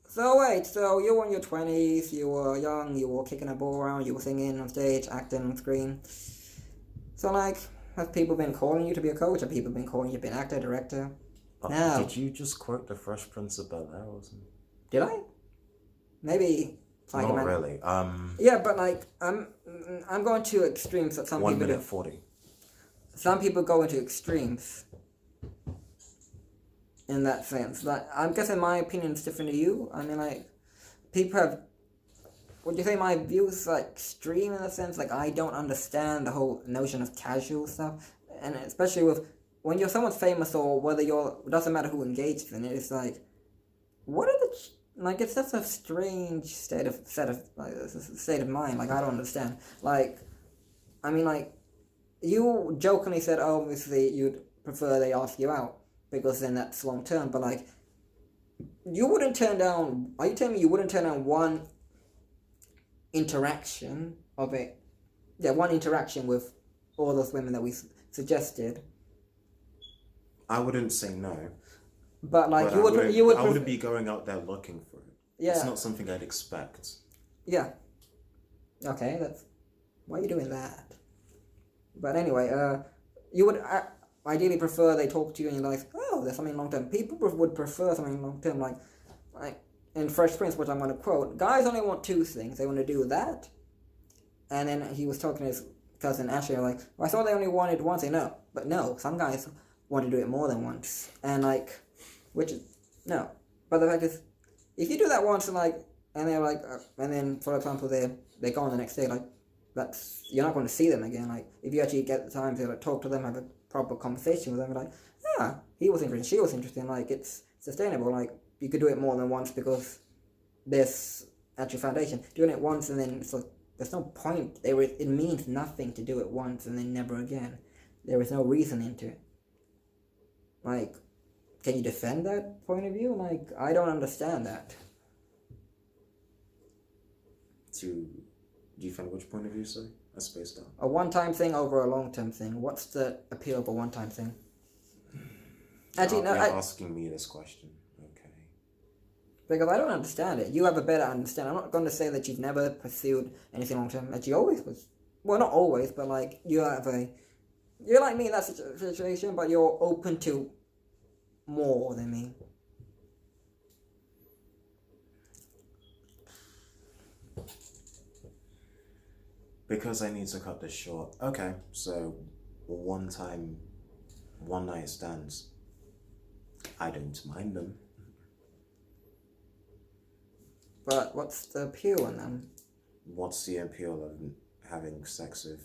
B: So wait, so you were in your 20s, you were young, you were kicking a ball around, you were singing on stage, acting on screen. So like, have people been calling you to be a coach? Have people been calling you to be an actor, director? No.
A: Did you just quote the Fresh Prince of Bel-Air or something?
B: Did I? Maybe. Like
A: Not really.
B: Yeah, but like, I'm going to extremes that some
A: 1
B: people do.
A: 1:40.
B: Some people go into extremes. In that sense, like, I'm guessing my opinion is different to you. I mean, like, people have. Would you say my view is like extreme in a sense? Like, I don't understand the whole notion of casual stuff, and especially with when you're someone famous or whether it doesn't matter who engages in it. It's like, what are the like? It's just a strange state of mind. Like, I don't understand. Like, I mean, like, you jokingly said, oh, obviously you'd prefer they ask you out, because then that's long term, but like, you wouldn't turn down. Are you telling me you wouldn't turn down one interaction of it? Yeah, one interaction with all those women that we suggested.
A: I wouldn't say no.
B: But like
A: But
B: you would
A: I wouldn't be going out there looking for it.
B: Yeah.
A: It's not something I'd expect.
B: Yeah. Okay, that's why are you doing that? But anyway, you would ideally prefer they talk to you and you're like, oh, there's something long term. People would prefer something long term, like in Fresh Prince, which I'm going to quote. Guys only want two things. They want to do that, and then he was talking to his cousin Ashley, like, well, I thought they only wanted once. No, but no, some guys want to do it more than once, and like, which is no. But the fact is, if you do that once and like, and they're like, and then for example they're gone the next day, like, that's, you're not going to see them again. Like, if you actually get the time to like talk to them, have a proper conversation with them, like, yeah, he was interested, she was interested, like, it's sustainable. Like, you could do it more than once because there's actual foundation. Doing it once and then it's like, there's no point. It means nothing to do it once and then never again. There is no reason into it. Like, can you defend that point of view? Like, I don't understand that.
A: Do you find which point of view, sorry? I spaced out.
B: A one-time thing over a long-term thing. What's the appeal of a one-time thing? Actually, no,
A: you're asking me this question. Okay.
B: Because I don't understand it. You have a better understanding. I'm not going to say that you've never pursued anything long-term. That you always was. Well, not always, but like, you're like me in that situation, but you're open to more than me.
A: Because I need to cut this short. Okay, so one night stands. I don't mind them.
B: But what's the appeal in them?
A: What's the appeal of having sex with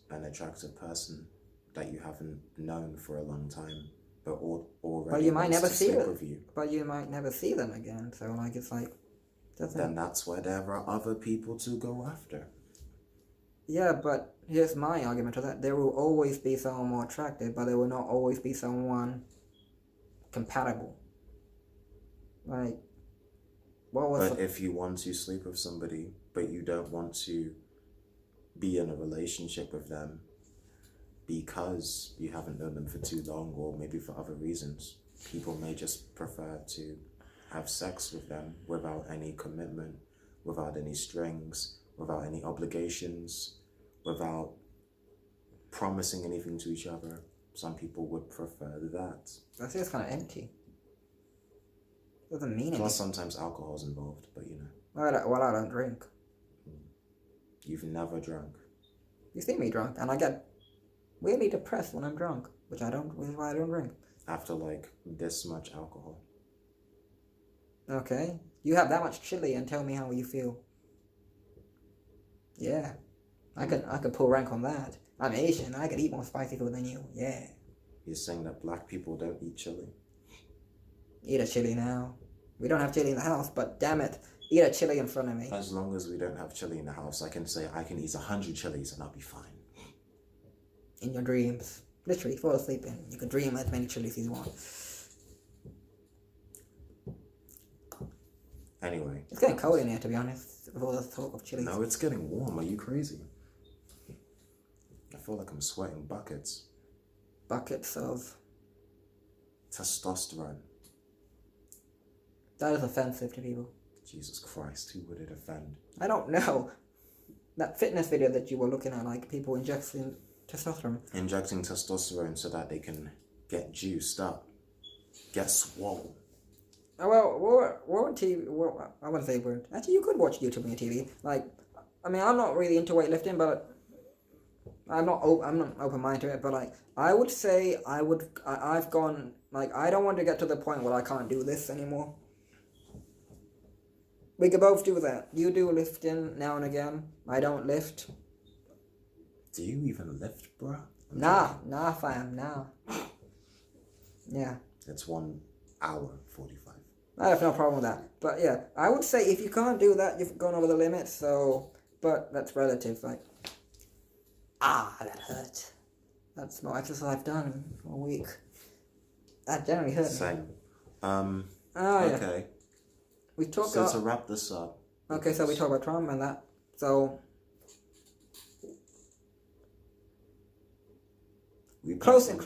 A: an attractive person that you haven't known for a long time, but already
B: But you might never see
A: sleep
B: it.
A: with you?
B: But you might never see them again. So like, it's like,
A: then that's why there are other people to go after.
B: Yeah, but here's my argument to that. There will always be someone more attractive, but there will not always be someone compatible. Like, what was
A: But if you want to sleep with somebody, but you don't want to be in a relationship with them because you haven't known them for too long, or maybe for other reasons, people may just prefer to have sex with them without any commitment, without any strings, without any obligations, without promising anything to each other. Some people would prefer that.
B: I think it's kind of empty. Doesn't mean anything.
A: Plus sometimes alcohol's involved, but you know.
B: Well, I don't drink.
A: You've never drunk.
B: You see me drunk, and I get weirdly depressed when I'm drunk, which is why I don't drink.
A: After like this much alcohol.
B: Okay. You have that much chili and tell me how you feel. Yeah. I could pull rank on that. I'm Asian. I could eat more spicy food than you. Yeah.
A: You're saying that black people don't eat chili?
B: Eat a chili now. We don't have chili in the house, but damn it, eat a chili in front of me.
A: As long as we don't have chili in the house, I can say I can eat 100 chilies and I'll be fine.
B: In your dreams. Literally, fall asleep and you can dream as many chilies as you want.
A: Anyway.
B: It's getting cold in here, to be honest, with all this talk of chilies.
A: No, it's getting warm. Are you crazy? I feel like I'm sweating buckets.
B: Buckets of...
A: Testosterone.
B: That is offensive to people.
A: Jesus Christ, who would it offend?
B: I don't know. That fitness video that you were looking at, like people injecting testosterone.
A: Injecting testosterone so that they can get juiced up. Get swole.
B: Well, we're on TV. Well, I wouldn't say we're... Actually, you could watch YouTube on your TV. Like, I mean, I'm not really into weightlifting, but... I'm not open-minded to it, but like, I would say I've gone... Like, I don't want to get to the point where I can't do this anymore. We could both do that. You do lifting now and again. I don't lift.
A: Do you even lift, bruh?
B: Nah, fam, nah. Yeah.
A: It's 1 hour 45.
B: I have no problem with that. But yeah, I would say if you can't do that, you've gone over the limit, so... But that's relative, like... that hurt. That's no exercise I've done in a week. That generally hurt me.
A: Same.
B: Yeah.
A: Okay.
B: We talked
A: So
B: about...
A: to wrap this up...
B: Okay, so we talked about Trump and that. So... Closing.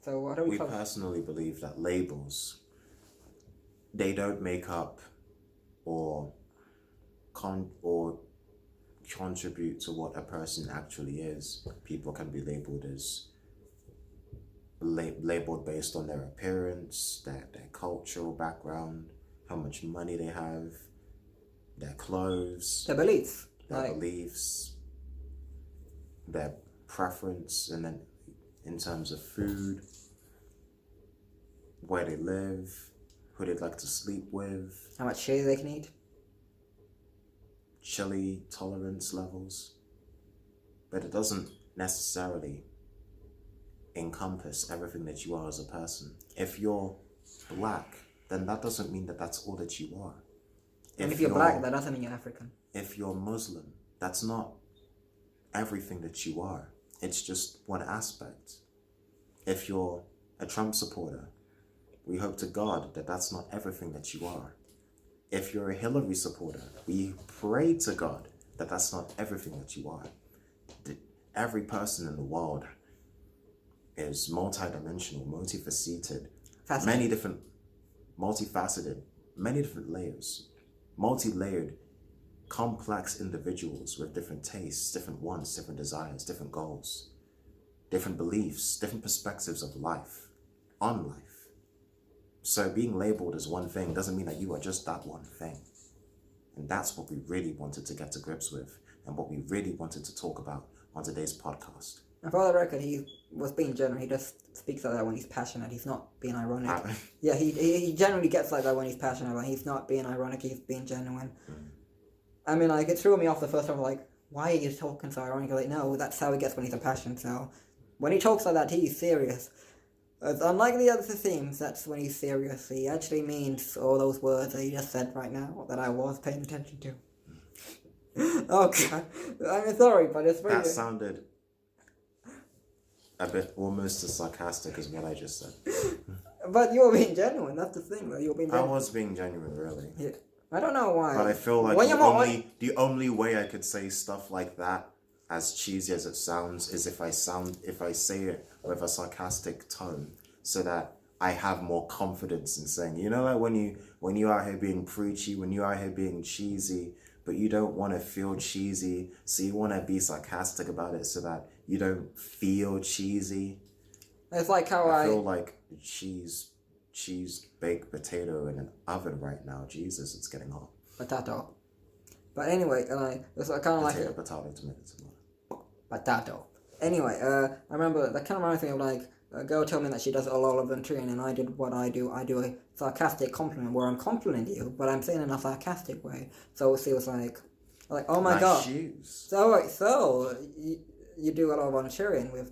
B: So what do we
A: We
B: call it?
A: personally believe that labels, they don't make up or contribute to what a person actually is. People can be labeled as labeled based on their appearance, their cultural background, how much money they have, their clothes,
B: The beliefs.
A: their beliefs, their preference, and then in terms of food, where they live, who they'd like to sleep with,
B: How much cheese they can eat.
A: chili tolerance levels. But it doesn't necessarily encompass everything that you are as a person. If you're black, then that doesn't mean that that's all that you are.
B: And if you're black, that doesn't mean you're African.
A: If you're Muslim, that's not everything that you are. It's just one aspect. If you're a Trump supporter, we hope to God that that's not everything that you are. If you're a Hillary supporter, we pray to God that that's not everything that you are. Every person in the world is multidimensional, multifaceted, multifaceted, many different layers, multi-layered, complex individuals with different tastes, different wants, different desires, different goals, different beliefs, different perspectives of life, on life. So being labeled as one thing doesn't mean that you are just that one thing. And that's what we really wanted to get to grips with, and what we really wanted to talk about on today's podcast.
B: And for the record, he was being genuine. He just speaks like that when he's passionate. He's not being ironic. Yeah, he generally gets like that when he's passionate, but he's not being ironic. He's being genuine. I mean, like, it threw me off the first time. Like, why are you talking so ironically? Like, no, that's how he gets when he's a passion. So when he talks like that, he's serious. Unlike the other themes, that's when he's serious. He actually means all those words that he just said right now that I was paying attention to. Oh, God. I'm sorry, but it's very...
A: That sounded a bit almost as sarcastic as what I just said.
B: But you were being genuine. That's the thing, though. You were being genuine.
A: I was being genuine, really.
B: Yeah. I don't know why.
A: But I feel like the only way I could say stuff like that, as cheesy as it sounds, is if I say it with a sarcastic tone, so that I have more confidence in saying, you know, like when you out here being preachy, when you out here being cheesy, but you don't want to feel cheesy, so you want to be sarcastic about it so that you don't feel cheesy.
B: It's like how I
A: feel like cheese baked potato in an oven right now. Jesus, it's getting hot.
B: Potato. But anyway, it's kind of like
A: potato, tomato.
B: Potato. Anyway, I remember that kind of reminds me of like a girl told me that she does a lot of volunteering, and I did what I do. I do a sarcastic compliment where I'm complimenting you, but I'm saying it in a sarcastic way. So she was like, oh my God.
A: Shoes.
B: So you do a lot of volunteering with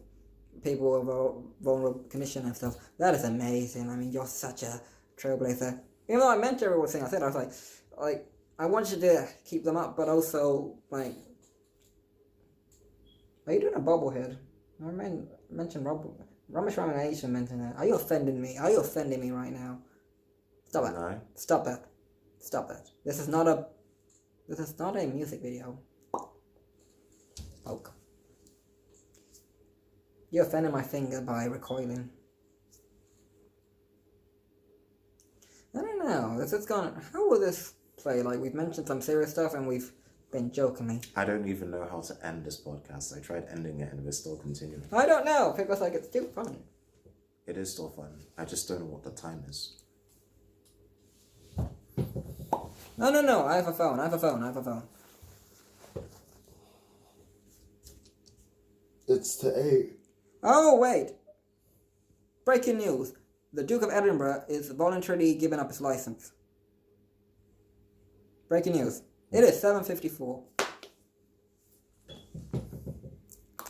B: people with a vulnerable condition and stuff. That is amazing. I mean, you're such a trailblazer. Even though I meant every thing I said, I was like, I want you to keep them up, but also, like, are you doing a bobblehead? I mentioned Ramesh Ramanation mentioned that. Are you offending me? Are you offending me right now? Stop it.
A: No.
B: Stop that. Stop that. This is not a music video. Oh. You offended my finger by recoiling. I don't know. This is gone. How will this play? Like, we've mentioned some serious stuff and we've been jokingly.
A: I don't even know how to end this podcast. I tried ending it and we're still continuing.
B: I don't know, because like it's still fun.
A: It is still fun. I just don't know what the time is.
B: No. I have a phone.
A: It's to 8.
B: Oh, wait. Breaking news. The Duke of Edinburgh is voluntarily giving up his license. Breaking news. It is 7:54.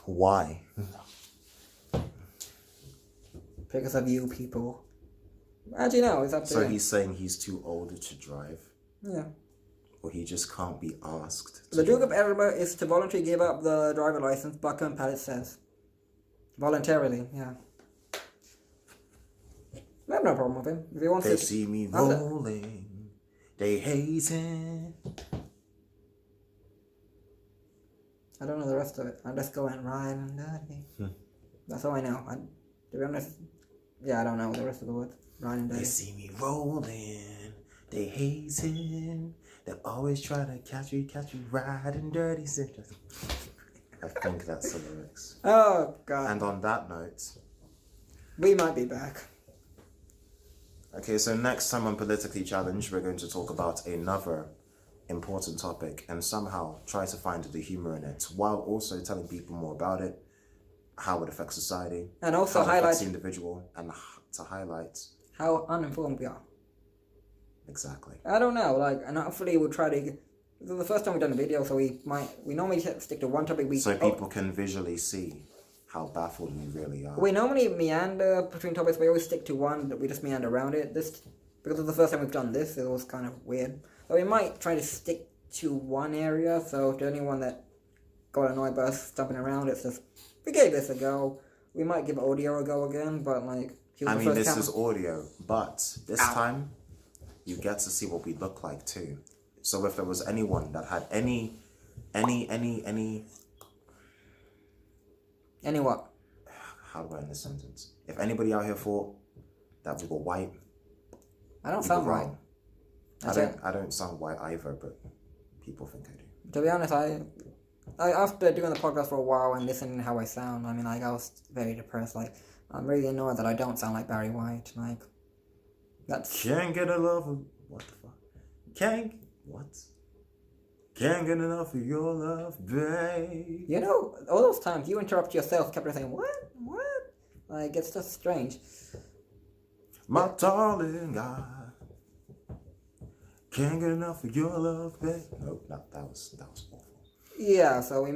A: Why?
B: Because of you people. As you know, it's up to
A: So
B: him.
A: he's saying he's too old to drive?
B: Yeah.
A: Or he just can't be asked to
B: The Duke of
A: drive?
B: Edinburgh is to voluntarily give up the driver license, Buckingham Palace says. Voluntarily, yeah. I have no problem with him. If he wants
A: They
B: to...
A: see me rolling. They hating.
B: I don't know the rest of it. I just go and ride and dirty. That's all I know. To be honest, Yeah, I don't know the rest of the words. Riding
A: They
B: dirty.
A: see me rolling, they hating, they always try to catch me riding dirty. I think that's the lyrics.
B: Oh, God.
A: And on that note,
B: We might be back.
A: okay, so next time on Politically Challenged, we're going to talk about another important topic and somehow try to find the humor in it, while also telling people more about it, how it affects society,
B: And also
A: how it affects
B: highlight
A: the individual, and to highlight
B: how uninformed we are.
A: exactly.
B: I don't know, like, and hopefully we'll try to. This is the first time we've done a video, so we normally stick to one topic.
A: So people can visually see how baffled we really are.
B: We normally meander between topics. We always stick to one, but we just meander around it. This, because it's the first time we've done this, it was kind of weird. So we might try to stick to one area. So to anyone that got annoyed by us jumping around, it's just we gave this a go. We might give audio a go again, but like
A: I mean, this is audio, but this time you get to see what we look like too. So if there was anyone that had any
B: what?
A: how do I end this sentence? If anybody out here thought that we were white,
B: I don't
A: you
B: sound
A: were
B: right.
A: wrong. I don't sound white either, but people think I do.
B: To be honest, I after doing the podcast for a while and listening to how I sound, I mean, like, I was very depressed. Like, I'm really annoyed that I don't sound like Barry White. Like, that's...
A: Can't get enough of... What the fuck? Can't get enough of your love, babe.
B: You know, all those times you interrupt yourself, kept on saying, what? Like, it's just strange.
A: My darling, I can't get enough of your love, babe. Nope, that was awful.
B: Yeah, so we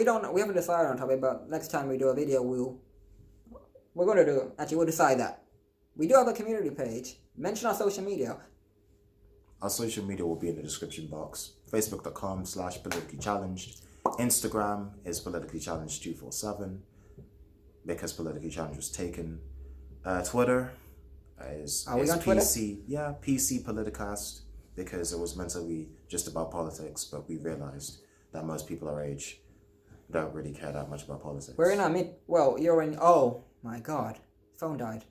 B: haven't decided on topic, but next time we do a video, we'll decide that. We do have a community page. Mention our social media.
A: Our social media will be in the description box. Facebook.com/politicallychallenged. Instagram is politicallychallenged247 because politically challenged was taken. Twitter is
B: Are we on
A: PC.
B: Twitter?
A: Yeah, PC Politicast, because it was meant to be just about politics, but we realized that most people our age don't really care that much about politics.
B: We're in our you're in, oh my god, phone died.